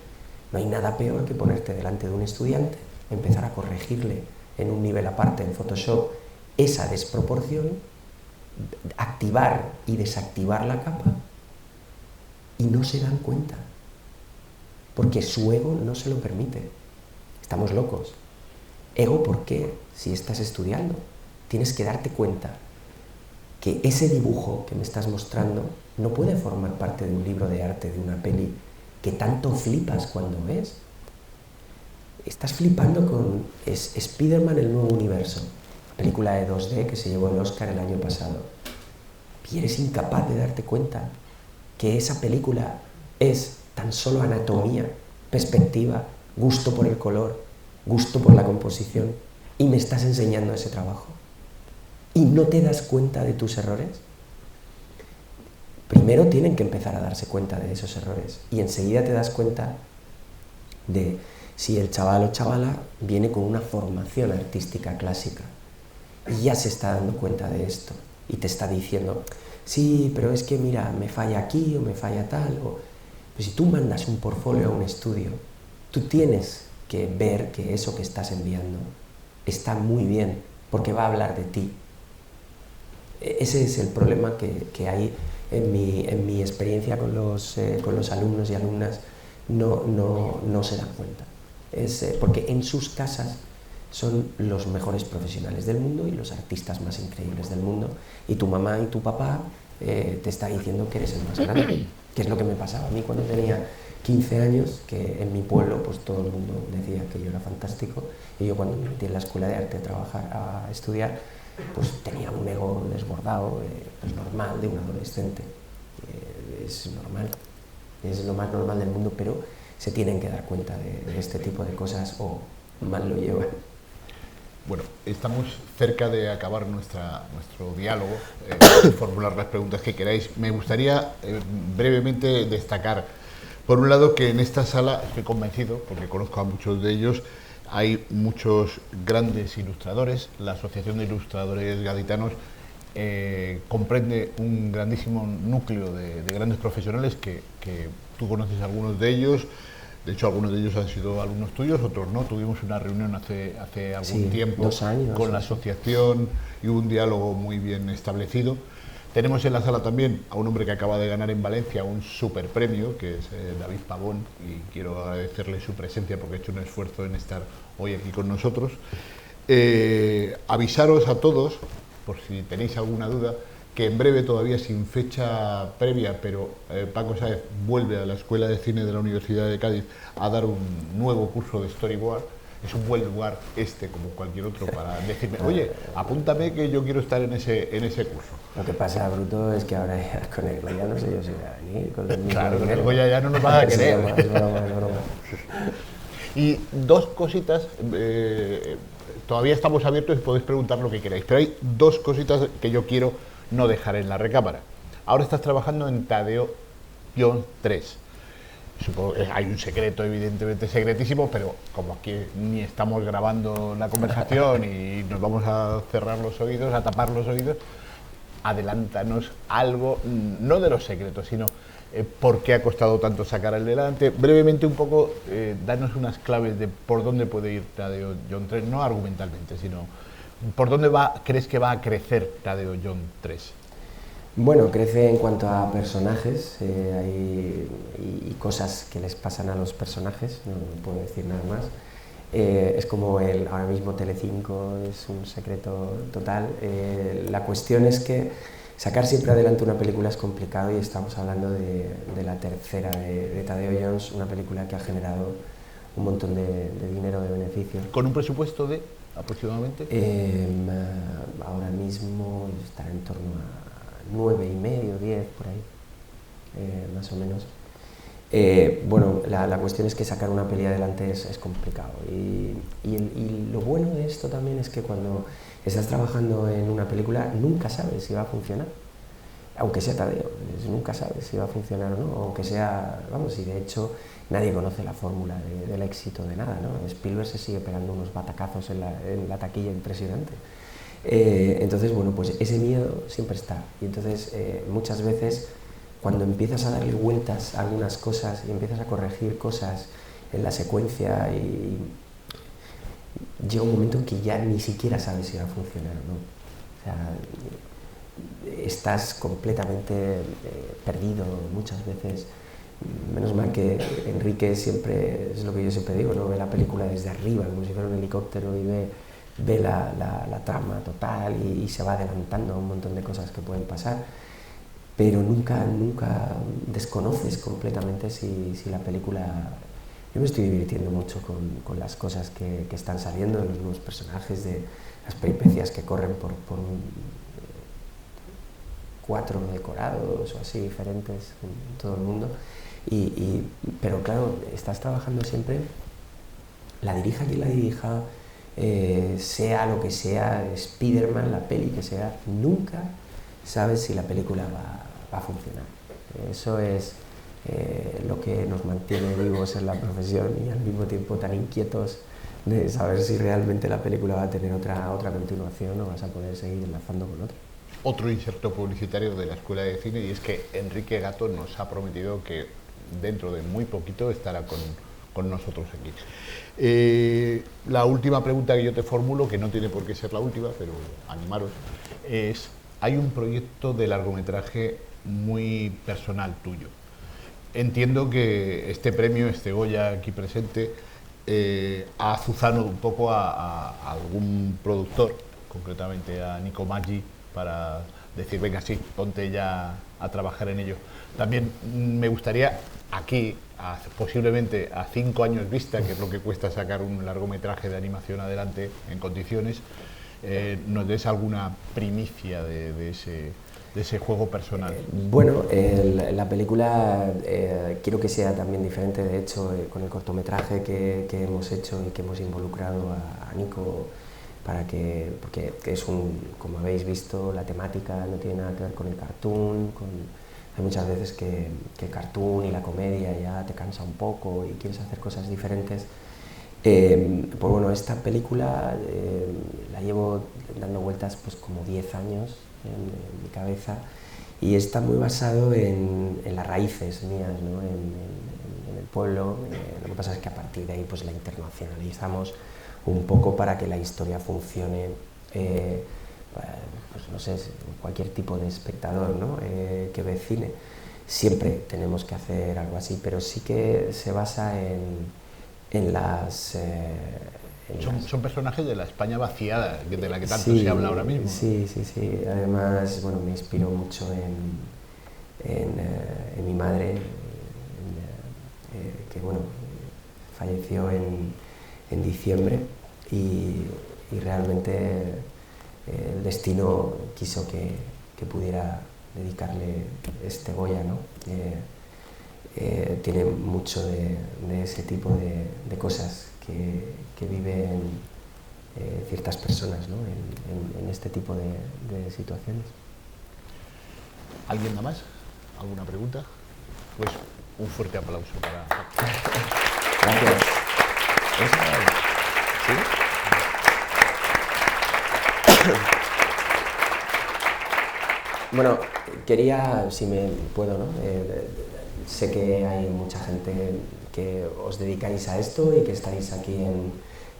No hay nada peor que ponerte delante de un estudiante, empezar a corregirle en un nivel aparte en Photoshop esa desproporción, activar y desactivar la capa, y no se dan cuenta, porque su ego no se lo permite. Estamos locos. Ego, ¿por qué? Si estás estudiando, tienes que darte cuenta que ese dibujo que me estás mostrando no puede formar parte de un libro de arte, de una peli, que tanto flipas cuando ves. Estás flipando con Spider-Man, el nuevo universo, película de 2D que se llevó el Oscar el año pasado, y eres incapaz de darte cuenta que esa película es tan solo anatomía, perspectiva, gusto por el color, gusto por la composición, y me estás enseñando ese trabajo. ¿Y no te das cuenta de tus errores? Primero tienen que empezar a darse cuenta de esos errores, y enseguida te das cuenta de si el chaval o chavala viene con una formación artística clásica y ya se está dando cuenta de esto y te está diciendo, sí, pero es que mira, me falla aquí o me falla tal. Pues si tú mandas un portfolio a un estudio, tú tienes que ver que eso que estás enviando está muy bien, porque va a hablar de ti. Ese es el problema que hay en mi experiencia con los alumnos y alumnas. No se dan cuenta. Porque en sus casas son los mejores profesionales del mundo y los artistas más increíbles del mundo, y tu mamá y tu papá te está diciendo que eres el más grande, que es lo que me pasaba a mí cuando tenía 15 años, que en mi pueblo pues todo el mundo decía que yo era fantástico, y yo cuando me metí en la escuela de arte a estudiar, pues tenía un ego desbordado, pues normal, de un adolescente. Es normal, es lo más normal del mundo, pero se tienen que dar cuenta de este tipo de cosas o mal lo llevan. Bueno, estamos cerca de acabar nuestro diálogo, podéis formular las preguntas que queráis. Me gustaría brevemente destacar, por un lado, que en esta sala, estoy convencido, porque conozco a muchos de ellos, hay muchos grandes ilustradores. La Asociación de Ilustradores Gaditanos comprende un grandísimo núcleo de grandes profesionales que tú conoces a algunos de ellos. De hecho, algunos de ellos han sido alumnos tuyos, otros no. Tuvimos una reunión hace algún tiempo 2 años, con la asociación y un diálogo muy bien establecido. Tenemos en la sala también a un hombre que acaba de ganar en Valencia un super premio, que es David Pavón, y quiero agradecerle su presencia porque ha hecho un esfuerzo en estar hoy aquí con nosotros. Avisaros a todos, por si tenéis alguna duda, que en breve, todavía sin fecha previa, pero Paco Sáez vuelve a la Escuela de Cine de la Universidad de Cádiz a dar un nuevo curso de storyboard. es un buen lugar como cualquier otro para decirme, oye, apúntame que yo quiero estar en ese curso. Lo que pasa, Bruto, es que ahora ya con el Goya no sé yo si voy a venir. Claro, con el Goya ya no nos van a querer. Es broma. Y dos cositas, todavía estamos abiertos y podéis preguntar lo que queráis, pero hay dos cositas que yo quiero no dejar en la recámara. Ahora estás trabajando en Tadeo-3. Supongo que hay un secreto, evidentemente secretísimo, pero como aquí ni estamos grabando la conversación y nos vamos a cerrar los oídos, a tapar los oídos, adelántanos algo, no de los secretos, sino por qué ha costado tanto sacar adelante. Brevemente un poco, danos unas claves de por dónde puede ir Tadeo Jon 3, no argumentalmente, sino por dónde crees que va a crecer Tadeo Jon 3. Bueno, crece en cuanto a personajes, y cosas que les pasan a los personajes, no puedo decir nada más. Es como ahora mismo Telecinco es un secreto total. La cuestión es que sacar siempre adelante una película es complicado y estamos hablando de la tercera de Tadeo Jones, una película que ha generado un montón de dinero, de beneficios. ¿Con un presupuesto de aproximadamente? Ahora mismo estará en torno a 9,5, 10, por ahí, más o menos. Bueno, la cuestión es que sacar una peli adelante es complicado y lo bueno de esto también es que cuando estás trabajando en una película nunca sabes si va a funcionar, aunque sea Tadeo, nunca sabes si va a funcionar o no, aunque sea, vamos, y de hecho nadie conoce la fórmula del éxito de nada, ¿no? Spielberg se sigue pegando unos batacazos en la taquilla impresionante. Entonces, bueno, pues ese miedo siempre está y entonces muchas veces cuando empiezas a darle vueltas a algunas cosas y empiezas a corregir cosas en la secuencia y llega un momento en que ya ni siquiera sabes si va a funcionar o no. O sea, estás completamente perdido muchas veces. Menos mal que Enrique siempre, es lo que yo siempre digo, ¿no? Ve la película desde arriba, como si fuera un helicóptero y ve la trama total y se va adelantando a un montón de cosas que pueden pasar, pero nunca desconoces completamente si la película... Yo me estoy divirtiendo mucho con las cosas que están saliendo, de los nuevos personajes, de las peripecias que corren por 4 decorados o así diferentes en todo el mundo, pero claro, estás trabajando siempre, la dirija quien la dirija, sea lo que sea, Spiderman, la peli que sea, nunca sabes si la película va a funcionar. Eso es lo que nos mantiene vivos en la profesión y al mismo tiempo tan inquietos de saber si realmente la película va a tener otra continuación o vas a poder seguir enlazando con otra. Otro inserto publicitario de la Escuela de Cine, y es que Enrique Gato nos ha prometido que dentro de muy poquito estará con nosotros aquí. La última pregunta que yo te formulo, que no tiene por qué ser la última, pero animaros, es: hay un proyecto de largometraje muy personal tuyo. Entiendo que este premio, este Goya aquí presente, ha azuzado un poco a algún productor, concretamente a Nico Maggi, para decir, venga, sí, ponte ya a trabajar en ello. También me gustaría aquí, posiblemente a 5 años vista, que es lo que cuesta sacar un largometraje de animación adelante en condiciones, nos des alguna primicia de ese juego personal. Bueno, la película quiero que sea también diferente, de hecho, con el cortometraje que hemos hecho y que hemos involucrado a Nico, porque es como habéis visto, la temática no tiene nada que ver con el cartoon, hay muchas veces que el cartoon y la comedia ya te cansa un poco y quieres hacer cosas diferentes. Pues bueno, esta película la llevo dando vueltas pues como 10 años en mi cabeza y está muy basado en las raíces mías, ¿no? en el pueblo. Lo que pasa es que a partir de ahí pues la internacionalizamos un poco para que la historia funcione, pues no sé, cualquier tipo de espectador, ¿no? Que ve cine. Siempre tenemos que hacer algo así, pero sí que se basa en las... Son personajes de la España vaciada, de la que tanto se habla ahora mismo. Sí. Además, bueno, me inspiro mucho en mi madre, que bueno, falleció en diciembre y realmente el destino quiso que pudiera dedicarle este Goya, ¿no? Tiene mucho de ese tipo de cosas que viven ciertas personas, ¿no? en este tipo de situaciones. ¿Alguien nada más? ¿Alguna pregunta? Pues un fuerte aplauso para... Gracias. ¿Sí? Bueno, quería, si me puedo, ¿no? Sé que hay mucha gente que os dedicáis a esto y que estáis aquí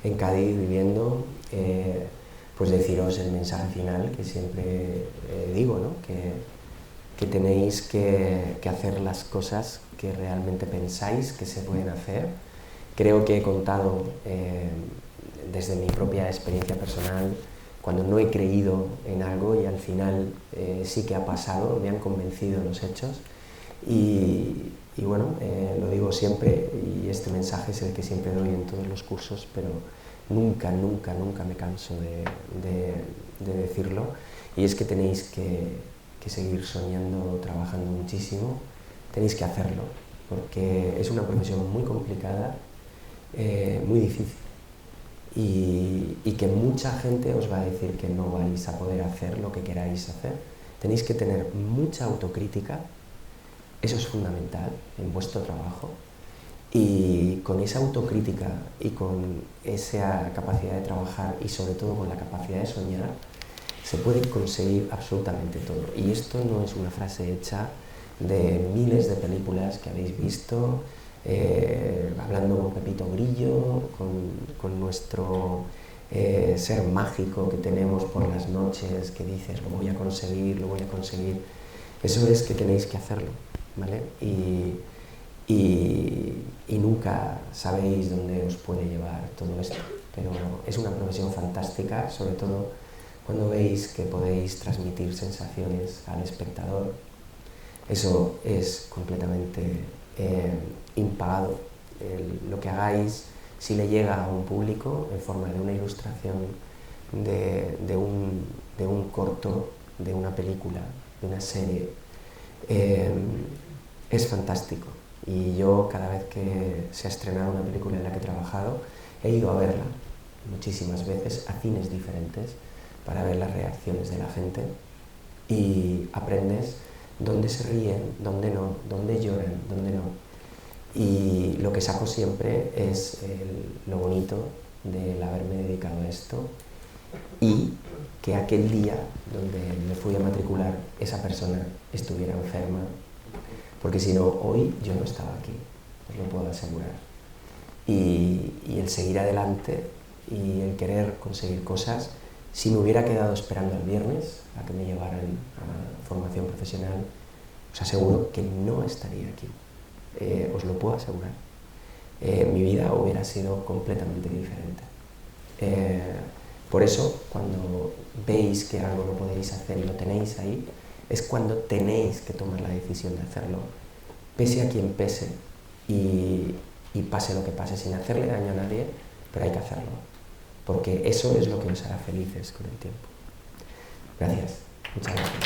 en Cádiz viviendo, pues deciros el mensaje final que siempre digo, ¿no? Que tenéis que hacer las cosas que realmente pensáis que se pueden hacer. Creo que he contado desde mi propia experiencia personal cuando no he creído en algo y al final sí que ha pasado, me han convencido los hechos y bueno, lo digo siempre y este mensaje es el que siempre doy en todos los cursos, pero nunca me canso de decirlo, y es que tenéis que seguir soñando, trabajando muchísimo, tenéis que hacerlo, porque es una profesión muy complicada, muy difícil, y que mucha gente os va a decir que no vais a poder hacer lo que queráis hacer. Tenéis que tener mucha autocrítica, eso es fundamental en vuestro trabajo, y con esa autocrítica y con esa capacidad de trabajar y sobre todo con la capacidad de soñar, se puede conseguir absolutamente todo. Y esto no es una frase hecha de miles de películas que habéis visto, hablando con Pepito Grillo, con nuestro ser mágico que tenemos por las noches, que dices, lo voy a conseguir, lo voy a conseguir. Eso es que tenéis que hacerlo, ¿vale? Y nunca sabéis dónde os puede llevar todo esto, pero es una profesión fantástica, sobre todo cuando veis que podéis transmitir sensaciones al espectador. Eso es completamente impagado. Lo que hagáis, si le llega a un público en forma de una ilustración, de un corto, de una película, de una serie, es fantástico. Y yo, cada vez que se ha estrenado una película en la que he trabajado, he ido a verla muchísimas veces a cines diferentes para ver las reacciones de la gente, y aprendes dónde se ríen, dónde no, dónde lloran, dónde no. Y lo que saco siempre es lo bonito del haberme dedicado a esto, y que aquel día donde me fui a matricular esa persona estuviera enferma, porque si no, hoy yo no estaba aquí, os lo puedo asegurar. Y el seguir adelante y el querer conseguir cosas, si me hubiera quedado esperando el viernes a que me llevaran a formación profesional, os aseguro que no estaría aquí, os lo puedo asegurar. Mi vida hubiera sido completamente diferente. Por eso, cuando veis que algo lo podéis hacer y lo tenéis ahí, es cuando tenéis que tomar la decisión de hacerlo, pese a quien pese y pase lo que pase, sin hacerle daño a nadie, pero hay que hacerlo, porque eso es lo que os hará felices con el tiempo. Gracias. Muchas gracias.